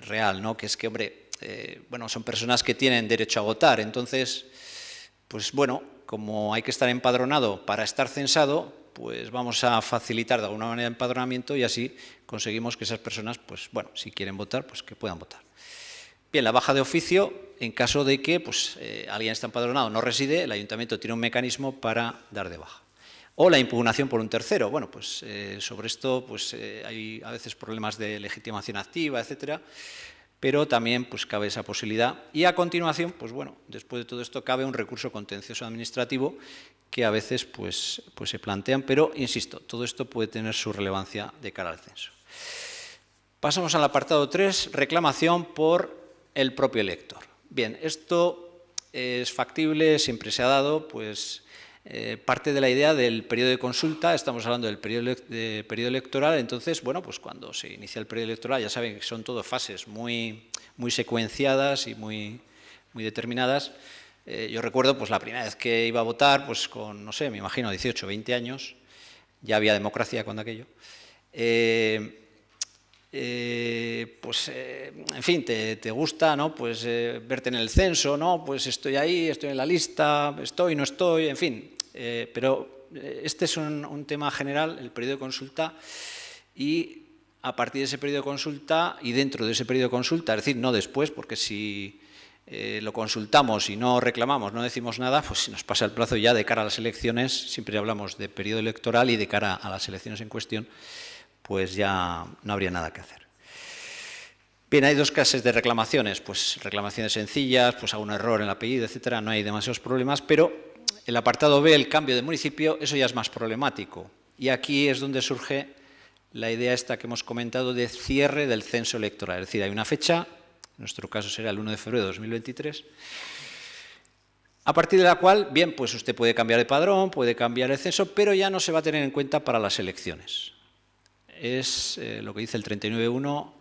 real, ¿no? Que es que, hombre, bueno, son personas que tienen derecho a votar, entonces, pues bueno, como hay que estar empadronado para estar censado, pues vamos a facilitar de alguna manera el empadronamiento y así conseguimos que esas personas, pues bueno, si quieren votar, pues que puedan votar. Bien, la baja de oficio, en caso de que pues, alguien está empadronado, no reside, el ayuntamiento tiene un mecanismo para dar de baja. O la impugnación por un tercero. Bueno, pues sobre esto pues, hay a veces problemas de legitimación activa, etcétera, pero también pues, cabe esa posibilidad. Y a continuación, pues bueno, después de todo esto cabe un recurso contencioso administrativo que a veces pues se plantean, pero insisto, todo esto puede tener su relevancia de cara al censo. Pasamos al apartado 3, reclamación por el propio elector. Bien, esto es factible, siempre se ha dado, pues parte de la idea del periodo de consulta, estamos hablando del periodo electoral, entonces, bueno, pues cuando se inicia el periodo electoral, ya saben que son todo fases muy secuenciadas y muy determinadas, Yo recuerdo pues la primera vez que iba a votar, pues con, no sé, me imagino 18, 20 años, ya había democracia cuando aquello. En fin, te gusta, ¿no? Pues verte en el censo, ¿no? Pues estoy ahí, estoy en la lista, estoy, no estoy, en fin. Pero este es un tema general, el periodo de consulta, y a partir de ese periodo de consulta y dentro de ese periodo de consulta, es decir, no después, porque si lo consultamos y no reclamamos, no decimos nada, pues si nos pasa el plazo ya de cara a las elecciones, siempre hablamos de periodo electoral y de cara a las elecciones en cuestión, pues ya no habría nada que hacer. Bien, hay dos clases de reclamaciones, pues reclamaciones sencillas, pues algún error en el apellido, etcétera, no hay demasiados problemas, pero el apartado B, el cambio de municipio, eso ya es más problemático. Y aquí es donde surge la idea esta que hemos comentado de cierre del censo electoral. Es decir, hay una fecha, en nuestro caso será el 1 de febrero de 2023, a partir de la cual, bien, pues usted puede cambiar de padrón, puede cambiar el censo, pero ya no se va a tener en cuenta para las elecciones. Es lo que dice el 39.1,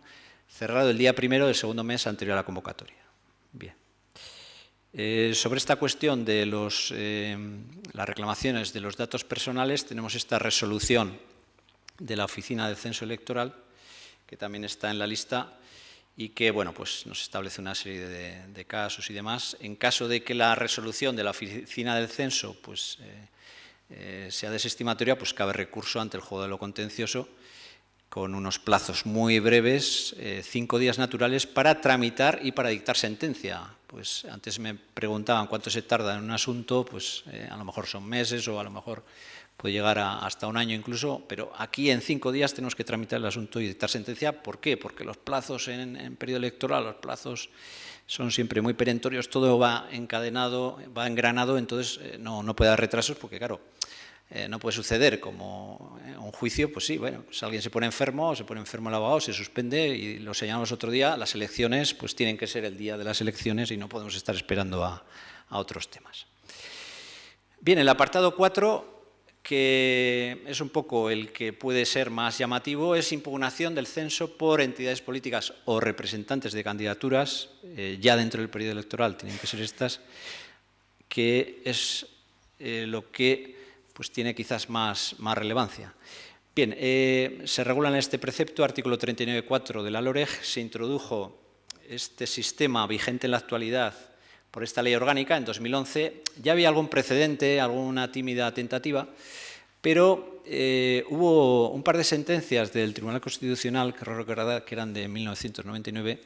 cerrado el día 1 del segundo mes anterior a la convocatoria. Bien. Sobre esta cuestión de las reclamaciones de los datos personales, tenemos esta resolución de la Oficina del Censo Electoral, que también está en la lista y que, bueno, pues nos establece una serie de casos y demás. En caso de que la resolución de la Oficina del Censo pues, sea desestimatoria, pues cabe recurso ante el juzgado de lo contencioso con unos plazos muy breves, 5 días naturales, para tramitar y para dictar sentencia. Pues antes me preguntaban cuánto se tarda en un asunto, pues a lo mejor son meses o a lo mejor puede llegar hasta un año incluso, pero aquí en 5 días tenemos que tramitar el asunto y dictar sentencia. ¿Por qué? Porque los plazos en periodo electoral, los plazos son siempre muy perentorios, todo va encadenado, va engranado, entonces no puede haber retrasos porque, claro, no puede suceder como un juicio, pues sí, bueno, pues alguien se pone enfermo el abogado, se suspende y lo señalamos otro día, las elecciones pues tienen que ser el día de las elecciones y no podemos estar esperando a otros temas. Bien, el apartado 4, que es un poco el que puede ser más llamativo, es impugnación del censo por entidades políticas o representantes de candidaturas, ya dentro del periodo electoral tienen que ser estas, que es lo que pues tiene quizás más relevancia. Bien, se regula en este precepto, artículo 39.4 de la LOREG, se introdujo este sistema vigente en la actualidad por esta ley orgánica en 2011. Ya había algún precedente, alguna tímida tentativa, pero hubo un par de sentencias del Tribunal Constitucional, que recordar que eran de 1999,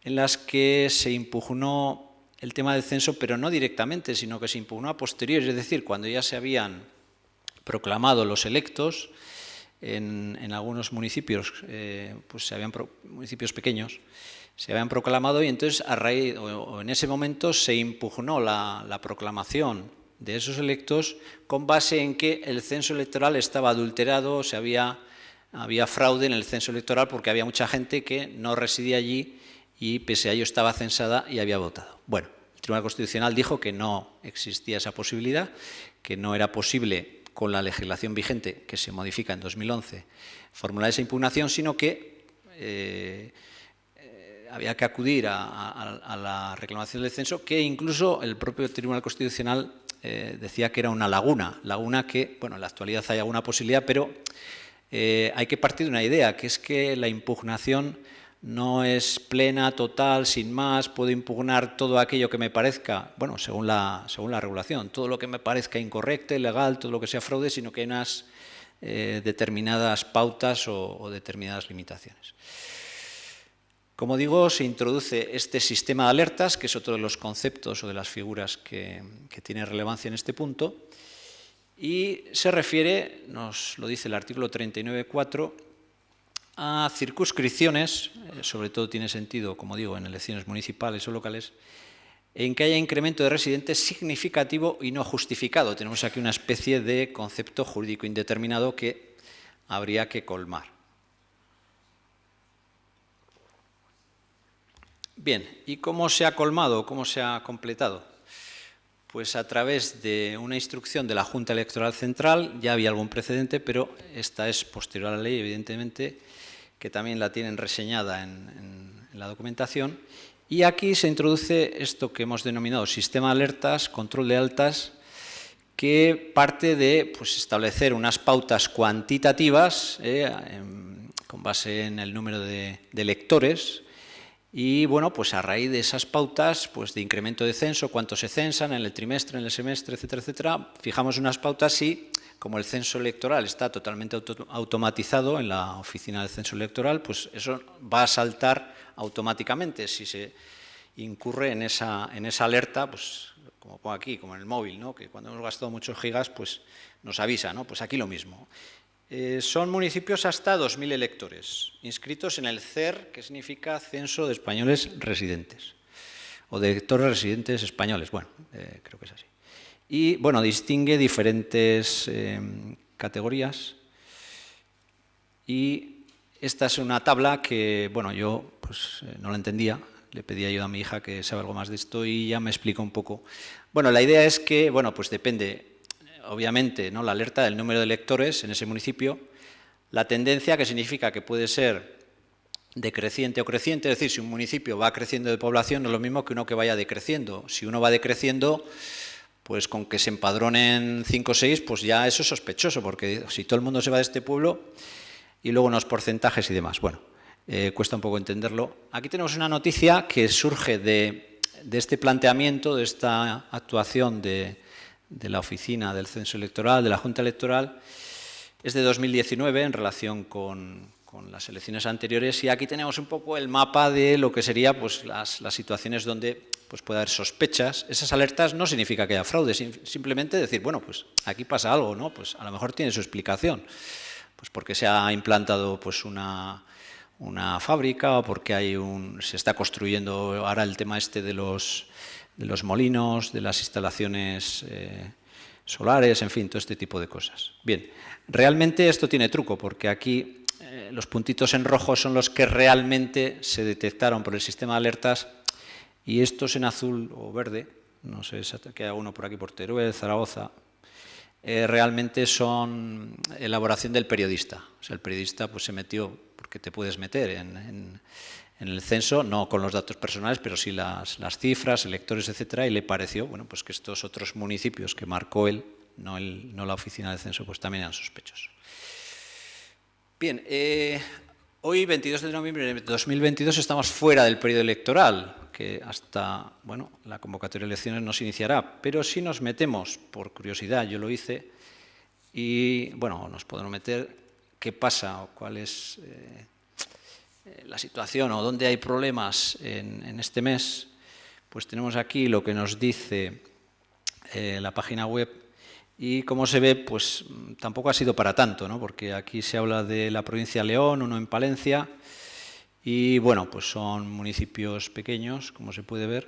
en las que se impugnó el tema del censo, pero no directamente, sino que se impugnó a posteriori, es decir, cuando ya se habían proclamado los electos en algunos municipios, pues municipios pequeños, se habían proclamado y entonces a raíz o en ese momento se impugnó la proclamación de esos electos con base en que el censo electoral estaba adulterado, había fraude en el censo electoral porque había mucha gente que no residía allí y pese a ello estaba censada y había votado. Bueno, el Tribunal Constitucional dijo que no existía esa posibilidad, que no era posible con la legislación vigente que se modifica en 2011 formular esa impugnación, sino que había que acudir a la reclamación del censo, que incluso el propio Tribunal Constitucional decía que era una laguna que, bueno, en la actualidad hay alguna posibilidad, pero hay que partir de una idea, que es que la impugnación no es plena, total, sin más, puedo impugnar todo aquello que me parezca, bueno, según la regulación, todo lo que me parezca incorrecto, ilegal, todo lo que sea fraude, sino que hay unas determinadas pautas o determinadas limitaciones. Como digo, se introduce este sistema de alertas, que es otro de los conceptos o de las figuras que tiene relevancia en este punto, y se refiere, nos lo dice el artículo 39.4, a circunscripciones, sobre todo tiene sentido, como digo, en elecciones municipales o locales, en que haya incremento de residentes significativo y no justificado. Tenemos aquí una especie de concepto jurídico indeterminado que habría que colmar. Bien, ¿y cómo se ha colmado, cómo se ha completado? Pues a través de una instrucción de la Junta Electoral Central, ya había algún precedente, pero esta es posterior a la ley, evidentemente, que también la tienen reseñada en la documentación, Y aquí se introduce esto que hemos denominado sistema de alertas, control de altas, que parte de pues, establecer unas pautas cuantitativas con base en el número de lectores y, bueno, pues a raíz de esas pautas pues, de incremento de censo, cuántos se censan en el trimestre, en el semestre, etcétera, etcétera, fijamos unas pautas y, como el censo electoral está totalmente automatizado en la oficina del censo electoral, pues eso va a saltar automáticamente si se incurre en esa alerta, pues como pongo aquí, como en el móvil, ¿no? Que cuando hemos gastado muchos gigas, pues nos avisa, ¿no? Pues aquí lo mismo. Son municipios hasta 2.000 electores, inscritos en el CER, que significa Censo de Españoles Residentes, o de electores residentes españoles, bueno, creo que es así. Y, bueno, distingue diferentes categorías y esta es una tabla que, bueno, yo pues, no la entendía. Le pedí ayuda a mi hija que sabe algo más de esto y ya me explica un poco. Bueno, la idea es que, bueno, pues depende, obviamente, ¿no? La alerta del número de electores en ese municipio, la tendencia, que significa que puede ser decreciente o creciente, es decir, si un municipio va creciendo de población no es lo mismo que uno que vaya decreciendo. Si uno va decreciendo, pues con que se empadronen 5 o 6, pues ya eso es sospechoso, porque si todo el mundo se va de este pueblo y luego unos porcentajes y demás, bueno. Cuesta un poco entenderlo. Aquí tenemos una noticia que surge de este planteamiento, de esta actuación de la Oficina del Censo Electoral, de la Junta Electoral. Es de 2019 en relación con las elecciones anteriores y aquí tenemos un poco el mapa de lo que sería pues, las situaciones donde pues, puede haber sospechas. Esas alertas no significa que haya fraude, simplemente decir, bueno, pues aquí pasa algo, ¿no? Pues a lo mejor tiene su explicación. Pues porque se ha implantado pues una fábrica o porque se está construyendo ahora el tema este de los molinos, de las instalaciones solares, en fin, todo este tipo de cosas. Bien, realmente esto tiene truco porque aquí los puntitos en rojo son los que realmente se detectaron por el sistema de alertas y estos en azul o verde, no sé, que hay uno por aquí por Teruel, Zaragoza, realmente son elaboración del periodista. O sea, el periodista pues, se metió, porque te puedes meter en el censo, no con los datos personales, pero sí las cifras, electores, etcétera, y le pareció bueno, pues que estos otros municipios que marcó él, no la oficina del censo, pues también eran sospechosos. Bien, hoy, 22 de noviembre de 2022, estamos fuera del periodo electoral, que hasta bueno, la convocatoria de elecciones no se iniciará, pero si nos metemos, por curiosidad, yo lo hice, y bueno, nos podemos meter qué pasa o cuál es la situación o dónde hay problemas en este mes, pues tenemos aquí lo que nos dice la página web y como se ve, pues tampoco ha sido para tanto, ¿no? Porque aquí se habla de la provincia de León, uno en Palencia, y bueno, pues son municipios pequeños, como se puede ver,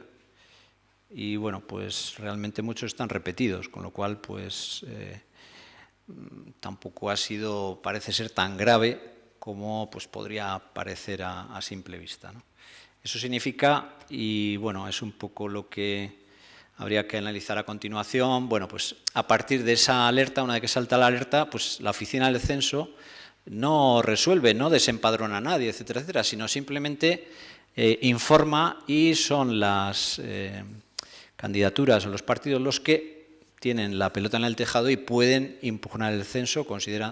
y bueno, pues realmente muchos están repetidos, con lo cual pues tampoco ha sido, parece ser tan grave como pues podría parecer a simple vista, ¿no? Eso significa, y bueno, es un poco lo que habría que analizar a continuación, bueno, pues a partir de esa alerta, una vez que salta la alerta, pues la oficina del censo no resuelve, no desempadrona a nadie, etcétera, etcétera, sino simplemente informa y son las candidaturas o los partidos los que tienen la pelota en el tejado y pueden impugnar el censo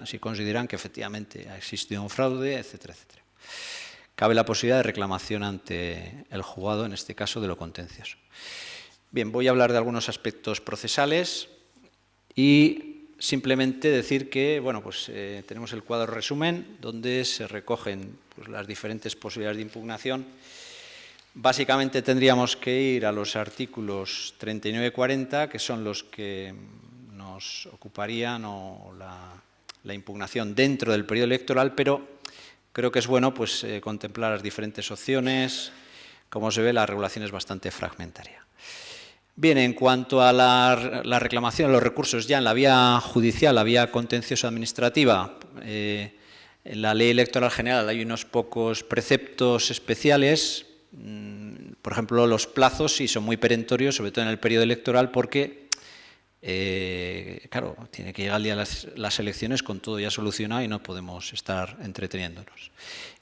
si consideran que efectivamente ha existido un fraude, etcétera, etcétera. Cabe la posibilidad de reclamación ante el juzgado, en este caso de lo contencioso. Bien, voy a hablar de algunos aspectos procesales y simplemente decir que bueno, pues, tenemos el cuadro resumen donde se recogen pues, las diferentes posibilidades de impugnación. Básicamente tendríamos que ir a los artículos 39 y 40, que son los que nos ocuparían o la impugnación dentro del periodo electoral, pero creo que es bueno pues, contemplar las diferentes opciones. Como se ve, la regulación es bastante fragmentaria. Bien, en cuanto a la reclamación, los recursos ya en la vía judicial, la vía contencioso administrativa, en la Ley Electoral General hay unos pocos preceptos especiales. Por ejemplo, los plazos sí son muy perentorios, sobre todo en el periodo electoral, porque, claro, tiene que llegar el día de las elecciones con todo ya solucionado y no podemos estar entreteniéndonos.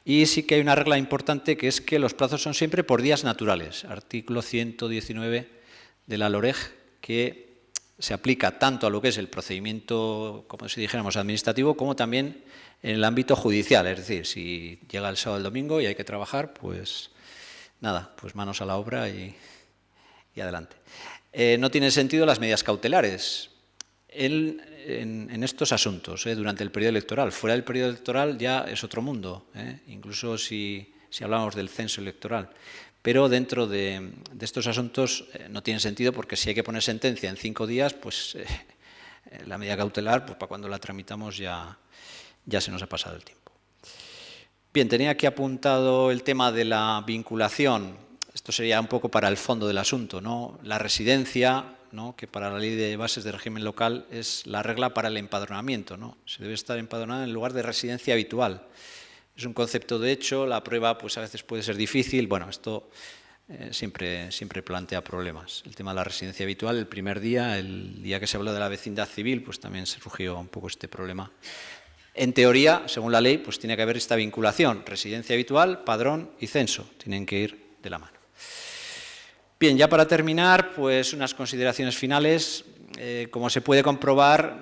Y sí que hay una regla importante, que es que los plazos son siempre por días naturales. Artículo 119 de la LOREG, que se aplica tanto a lo que es el procedimiento, como si dijéramos, administrativo, como también en el ámbito judicial. Es decir, si llega el sábado o el domingo y hay que trabajar, pues nada, pues manos a la obra y adelante. No tienen sentido las medidas cautelares en estos asuntos, durante el periodo electoral. Fuera del periodo electoral ya es otro mundo, incluso si hablamos del censo electoral. Pero dentro de estos asuntos no tiene sentido, porque si hay que poner sentencia en 5 días, pues la medida cautelar, pues para cuando la tramitamos ya se nos ha pasado el tiempo. Bien, tenía aquí apuntado el tema de la vinculación. Esto sería un poco para el fondo del asunto, ¿no? La residencia, ¿no?, que para la Ley de Bases de Régimen Local es la regla para el empadronamiento, ¿no? Se debe estar empadronado en lugar de residencia habitual. Es un concepto de hecho, la prueba pues a veces puede ser difícil. Bueno, esto siempre plantea problemas. El tema de la residencia habitual, el primer día, el día que se habló de la vecindad civil, pues también surgió un poco este problema. En teoría, según la ley, pues tiene que haber esta vinculación, residencia habitual, padrón y censo, tienen que ir de la mano. Bien, ya para terminar, pues unas consideraciones finales. Como se puede comprobar,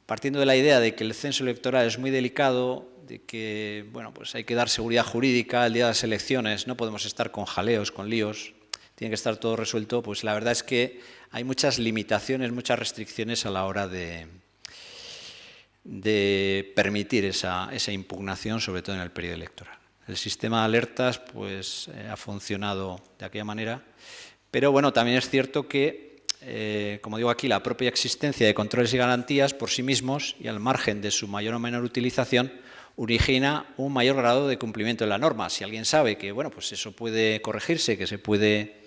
partiendo de la idea de que el censo electoral es muy delicado, de que bueno, pues hay que dar seguridad jurídica el día de las elecciones, no podemos estar con jaleos, con líos, tiene que estar todo resuelto, pues la verdad es que hay muchas limitaciones, muchas restricciones a la hora de permitir esa impugnación, sobre todo en el periodo electoral. El sistema de alertas pues, ha funcionado de aquella manera, pero bueno, también es cierto que, como digo aquí, la propia existencia de controles y garantías por sí mismos y al margen de su mayor o menor utilización origina un mayor grado de cumplimiento de la norma. Si alguien sabe que bueno, pues eso puede corregirse, que se puede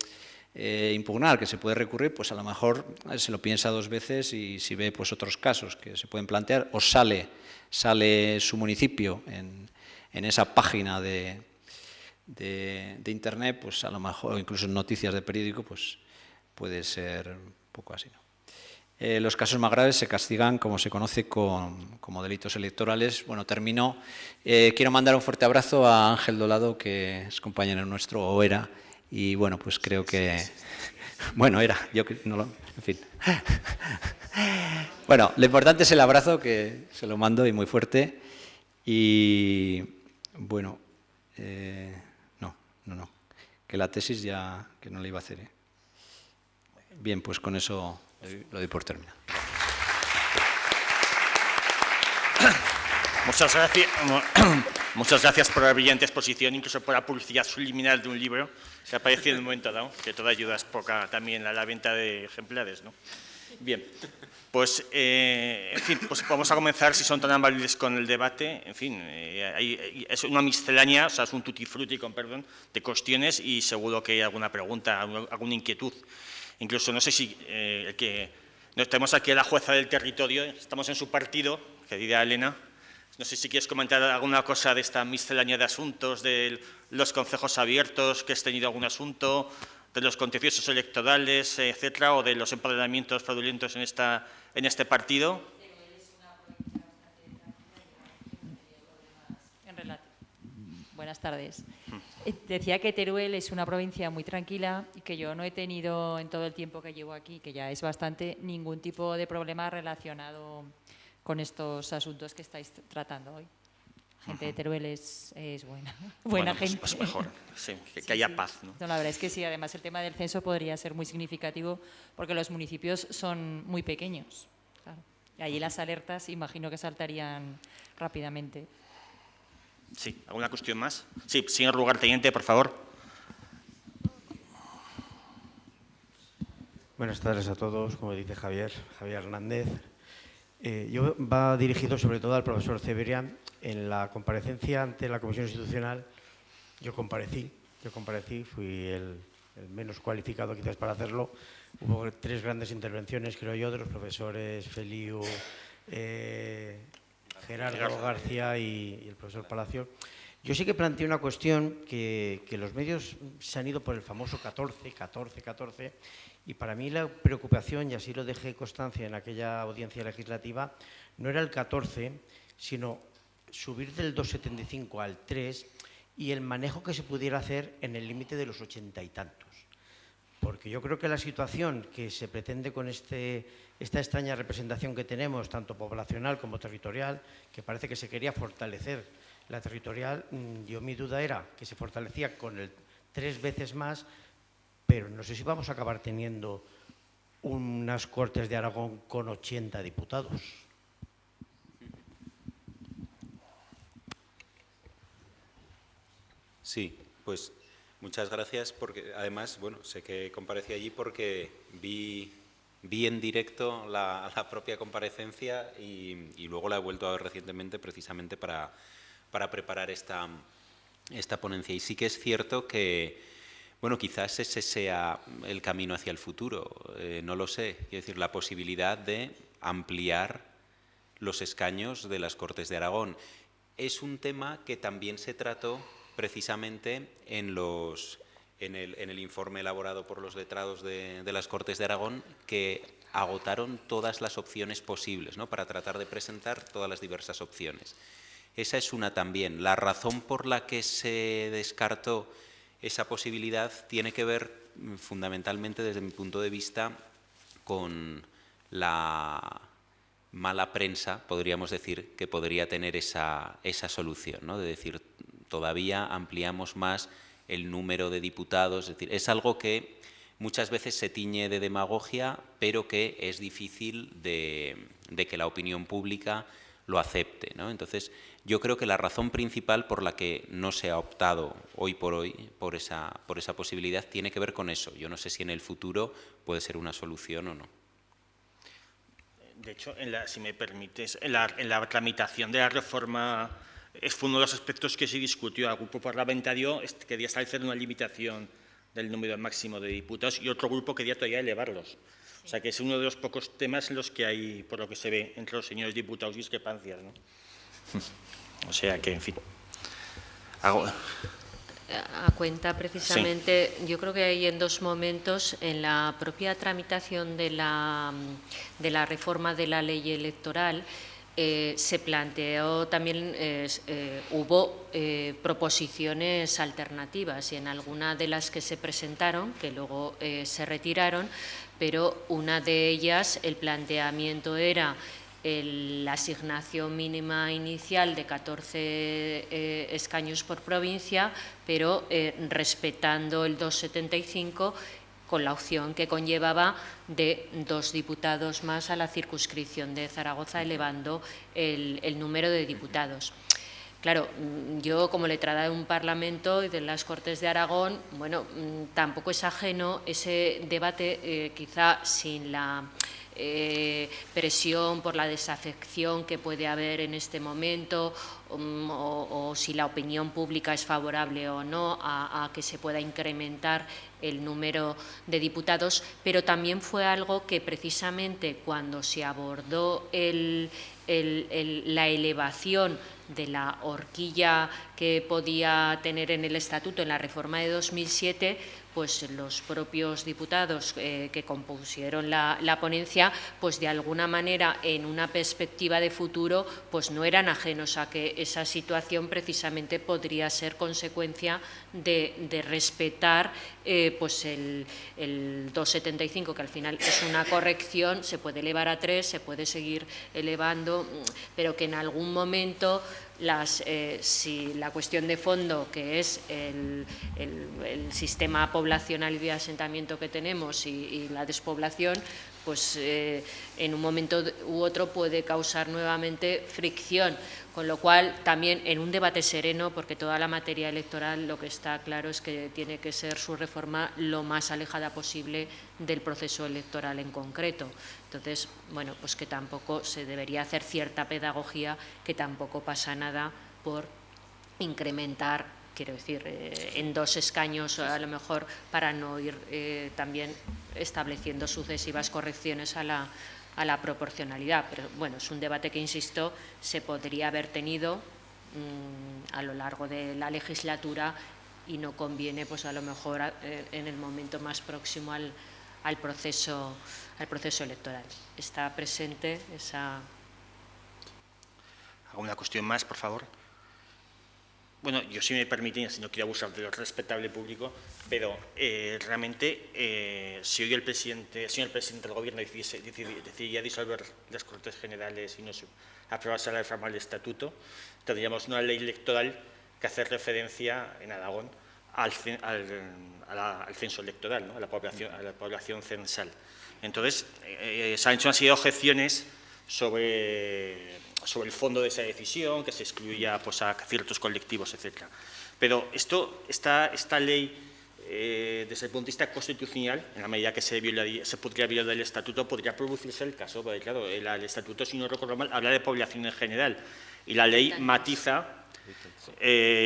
impugnar, que se puede recurrir, pues a lo mejor se lo piensa 2 veces y si ve pues, otros casos que se pueden plantear o sale su municipio en esa página de Internet, pues a lo mejor, o incluso en noticias de periódico, pues puede ser un poco así, ¿no? Los casos más graves se castigan, como se conoce, como delitos electorales. Bueno, termino. Quiero mandar un fuerte abrazo a Ángel Dolado, que es compañero nuestro, o era, y bueno, pues creo que... Bueno, era, yo que no lo... En fin. Bueno, lo importante es el abrazo, que se lo mando y muy fuerte. Y bueno, no, que la tesis ya, que no la iba a hacer. Bien, pues con eso lo doy por terminado. Muchas gracias por la brillante exposición, incluso por la publicidad subliminal de un libro que apareció en un momento dado, que toda ayuda es poca también a la venta de ejemplares, ¿no? Bien, pues, en fin, pues vamos a comenzar, si son tan amables, con el debate. En fin, es una miscelánea, o sea, es un tutti frutti, con perdón, de cuestiones y seguro que hay alguna pregunta, alguna inquietud. Incluso, no sé si tenemos aquí a la jueza del territorio, estamos en su partido, querida Elena. No sé si quieres comentar alguna cosa de esta miscelánea de asuntos, de los concejos abiertos, que has tenido algún asunto, de los contenciosos electorales, etcétera, o de los empadronamientos fraudulentos en este partido. Buenas tardes. Decía que Teruel es una provincia muy tranquila y que yo no he tenido en todo el tiempo que llevo aquí, que ya es bastante, ningún tipo de problema relacionado con estos asuntos que estáis tratando hoy. La gente de Teruel es buena gente. Pues mejor, sí, que haya paz, ¿no? No, la verdad es que sí, además el tema del censo podría ser muy significativo porque los municipios son muy pequeños. Claro. Y allí las alertas imagino que saltarían rápidamente. Sí, ¿alguna cuestión más? Sí, señor lugarteniente, por favor. Buenas tardes a todos, como dice Javier Hernández. Yo va dirigido sobre todo al profesor Cebrián. En la comparecencia ante la Comisión Institucional yo comparecí, fui el menos cualificado quizás para hacerlo. Hubo 3 grandes intervenciones, creo yo, de los profesores Feliu, Gerardo García y el profesor Palacio. Yo sí que planteé una cuestión que los medios se han ido por el famoso 14, y para mí la preocupación, y así lo dejé constancia en aquella audiencia legislativa, no era el 14, sino subir del 2,75 al 3 y el manejo que se pudiera hacer en el límite de los 80 y tantos. Porque yo creo que la situación que se pretende con esta extraña representación que tenemos, tanto poblacional como territorial, que parece que se quería fortalecer la territorial, mi duda era que se fortalecía con el 3 veces más, pero no sé si vamos a acabar teniendo unas Cortes de Aragón con 80 diputados. Sí, pues muchas gracias, porque además, bueno, sé que comparecí allí porque vi en directo la propia comparecencia y luego la he vuelto a ver recientemente precisamente para preparar esta ponencia. Y sí que es cierto que, bueno, quizás ese sea el camino hacia el futuro, no lo sé. Quiero decir, la posibilidad de ampliar los escaños de las Cortes de Aragón. Es un tema que también se trató precisamente en el informe elaborado por los letrados de las Cortes de Aragón, que agotaron todas las opciones posibles, ¿no?, para tratar de presentar todas las diversas opciones. Esa es una también. La razón por la que se descartó esa posibilidad tiene que ver fundamentalmente, desde mi punto de vista, con la mala prensa, podríamos decir, que podría tener esa solución, ¿no?, de decir, todavía ampliamos más el número de diputados. Es decir, es algo que muchas veces se tiñe de demagogia, pero que es difícil de que la opinión pública lo acepte, ¿no? Entonces, yo creo que la razón principal por la que no se ha optado hoy por hoy por esa posibilidad tiene que ver con eso. Yo no sé si en el futuro puede ser una solución o no. De hecho, si me permites, en la tramitación de la reforma fue uno de los aspectos que se discutió. El grupo parlamentario quería establecer una limitación del número máximo de diputados y otro grupo quería todavía elevarlos. O sea, que es uno de los pocos temas en los que hay, por lo que se ve, entre los señores diputados discrepancias, ¿no? O sea que, en fin. A cuenta, precisamente, sí. Yo creo que hay en dos momentos, en la propia tramitación de la reforma de la ley electoral, se planteó también, hubo proposiciones alternativas, y en alguna de las que se presentaron, que luego se retiraron, pero una de ellas, el planteamiento era la asignación mínima inicial de 14 escaños por provincia, pero respetando el 2,75, con la opción que conllevaba de 2 diputados más a la circunscripción de Zaragoza, elevando el número de diputados. Claro, yo como letrada de un Parlamento y de las Cortes de Aragón, bueno, tampoco es ajeno ese debate, quizá sin la presión por la desafección que puede haber en este momento, o si la opinión pública es favorable o no a que se pueda incrementar el número de diputados, pero también fue algo que precisamente cuando se abordó la elevación de la horquilla que podía tener en el Estatuto en la reforma de 2007, pues los propios diputados que compusieron la ponencia, pues de alguna manera en una perspectiva de futuro, pues no eran ajenos a que esa situación precisamente podría ser consecuencia de respetar pues el 2,75, que al final es una corrección, se puede elevar a 3, se puede seguir elevando, pero que en algún momento si la cuestión de fondo, que es el sistema poblacional y de asentamiento que tenemos y la despoblación, pues en un momento u otro puede causar nuevamente fricción, con lo cual también en un debate sereno, porque toda la materia electoral lo que está claro es que tiene que ser su reforma lo más alejada posible del proceso electoral en concreto. Entonces, bueno, pues que tampoco se debería hacer cierta pedagogía, que tampoco pasa nada por incrementar, quiero decir, en 2 escaños a lo mejor, para no ir también estableciendo sucesivas correcciones a la proporcionalidad. Pero bueno, es un debate que, insisto, se podría haber tenido a lo largo de la legislatura y no conviene, pues a lo mejor en el momento más próximo al proceso electoral. Está presente esa... ¿Alguna cuestión más, por favor? Bueno, yo si me permiten, si no quiero abusar de lo respetable público, pero realmente si hoy el señor presidente del Gobierno decidiría disolver las Cortes Generales y no aprobarse la reforma del Estatuto, tendríamos una ley electoral que hace referencia en Aragón al censo electoral, ¿no? a la población censal. Entonces, se han hecho una serie de objeciones sobre el fondo de esa decisión, que se excluya pues, a ciertos colectivos, etc. Pero esta ley, desde el punto de vista constitucional, en la medida que se podría violar el Estatuto, podría producirse el caso, porque claro, el Estatuto, si no recuerdo mal, habla de población en general, y la ley matiza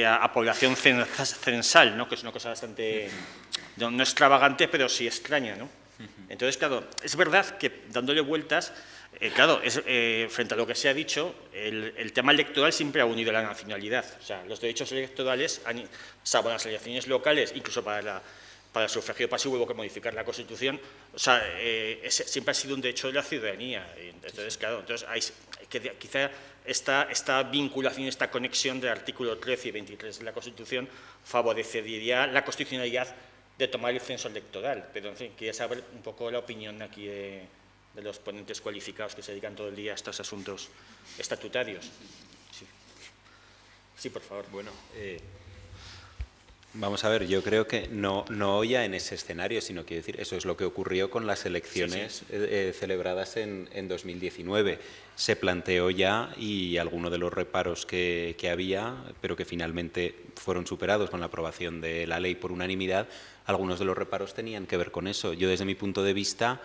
a población censal, ¿no? que es una cosa bastante, no extravagante, pero sí extraña, ¿no? Entonces, claro, es verdad que dándole vueltas, claro, frente a lo que se ha dicho, el tema electoral siempre ha unido la nacionalidad. O sea, los derechos electorales, salvo las elecciones locales, incluso para el sufragio pasivo hubo que modificar la Constitución, o sea, siempre ha sido un derecho de la ciudadanía. Entonces, claro, quizá esta vinculación, esta conexión del artículo 13 y 23 de la Constitución favorecería la constitucionalidad de tomar el censo electoral. Pero, en fin, quería saber un poco la opinión aquí de los ponentes cualificados que se dedican todo el día a estos asuntos estatutarios. Sí, por favor. Bueno, vamos a ver, yo creo que no ya en ese escenario, sino quiero decir, eso es lo que ocurrió con las elecciones celebradas en 2019. Se planteó ya y algunos de los reparos que había, pero que finalmente fueron superados con la aprobación de la ley por unanimidad, algunos de los reparos tenían que ver con eso. Yo, desde mi punto de vista,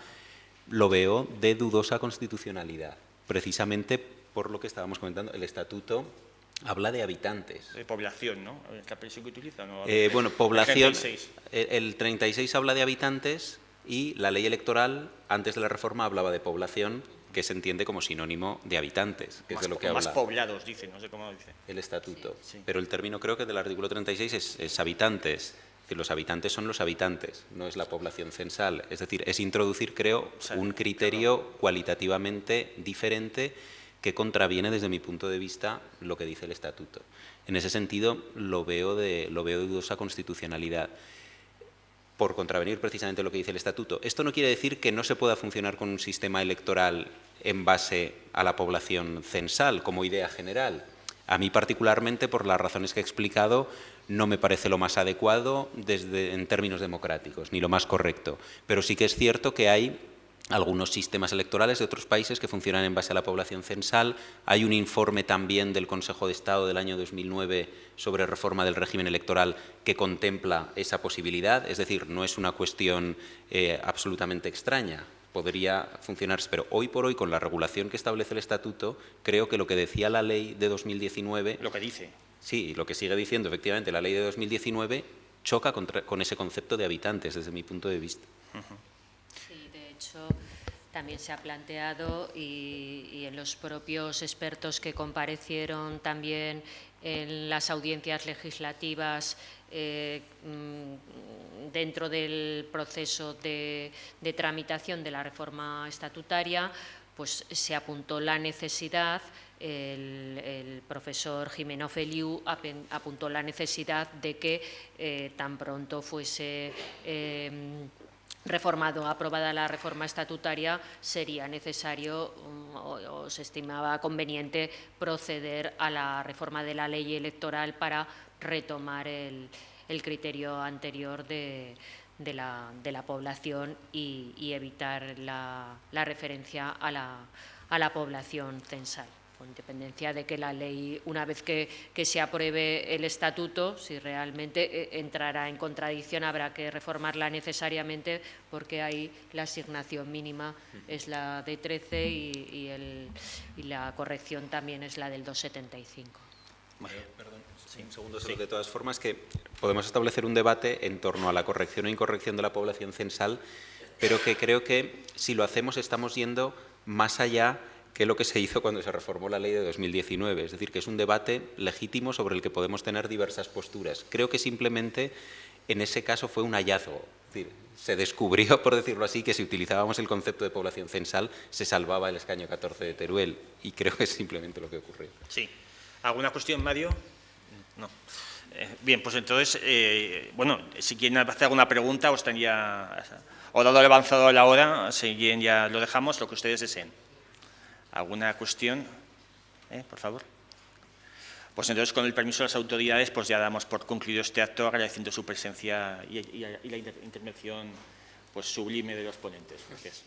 lo veo de dudosa constitucionalidad, precisamente por lo que estábamos comentando. El Estatuto habla de habitantes. De población, ¿no? ¿La expresión que utiliza? ¿No? Bueno, población. El 36. El 36 habla de habitantes y la ley electoral, antes de la reforma, hablaba de población, que se entiende como sinónimo de habitantes, que es de lo que habla. Más poblados, dice, no sé cómo dice. El Estatuto. Sí. Pero el término, creo que del artículo 36 es habitantes. Es decir, los habitantes son los habitantes, no es la población censal. Es decir, es introducir, creo, un criterio cualitativamente diferente que contraviene, desde mi punto de vista, lo que dice el Estatuto. En ese sentido, lo veo de dudosa constitucionalidad, por contravenir precisamente lo que dice el Estatuto. Esto no quiere decir que no se pueda funcionar con un sistema electoral en base a la población censal, como idea general. A mí, particularmente, por las razones que he explicado, no me parece lo más adecuado en términos democráticos, ni lo más correcto. Pero sí que es cierto que hay algunos sistemas electorales de otros países que funcionan en base a la población censal. Hay un informe también del Consejo de Estado del año 2009 sobre reforma del régimen electoral que contempla esa posibilidad. Es decir, no es una cuestión absolutamente extraña. Podría funcionarse, pero hoy por hoy, con la regulación que establece el Estatuto, creo que lo que decía la ley de 2019... Lo que dice. Sí, lo que sigue diciendo, efectivamente, la ley de 2019 choca con ese concepto de habitantes, desde mi punto de vista. Sí, de hecho, también se ha planteado y en los propios expertos que comparecieron también en las audiencias legislativas dentro del proceso de tramitación de la reforma estatutaria, pues se apuntó la necesidad. El profesor Jimeno Feliu apuntó la necesidad de que tan pronto fuese aprobada la reforma estatutaria, sería necesario o se estimaba conveniente proceder a la reforma de la ley electoral para retomar el criterio anterior de la población y evitar la referencia a la población censal. Con independencia de que la ley, una vez que se apruebe el Estatuto, si realmente entrará en contradicción, habrá que reformarla necesariamente, porque ahí la asignación mínima es la de 13 y la corrección también es la del 2,75. Perdón, un segundo solo. De todas formas, que podemos establecer un debate en torno a la corrección o incorrección de la población censal, pero que creo que si lo hacemos estamos yendo más allá que lo que se hizo cuando se reformó la ley de 2019. Es decir, que es un debate legítimo sobre el que podemos tener diversas posturas. Creo que simplemente en ese caso fue un hallazgo decir, se descubrió, por decirlo así, que si utilizábamos el concepto de población censal se salvaba el escaño 14 de Teruel, y creo que es simplemente lo que ocurrió. Sí. ¿Alguna cuestión, Mario? No. Bien, pues entonces, bueno, si quieren hacer alguna pregunta, os estaría, o dado el avanzado de la hora, si quieren ya lo dejamos, lo que ustedes deseen. ¿Alguna cuestión? Por favor. Pues entonces, con el permiso de las autoridades, pues ya damos por concluido este acto, agradeciendo su presencia y la intervención pues, sublime de los ponentes. Gracias.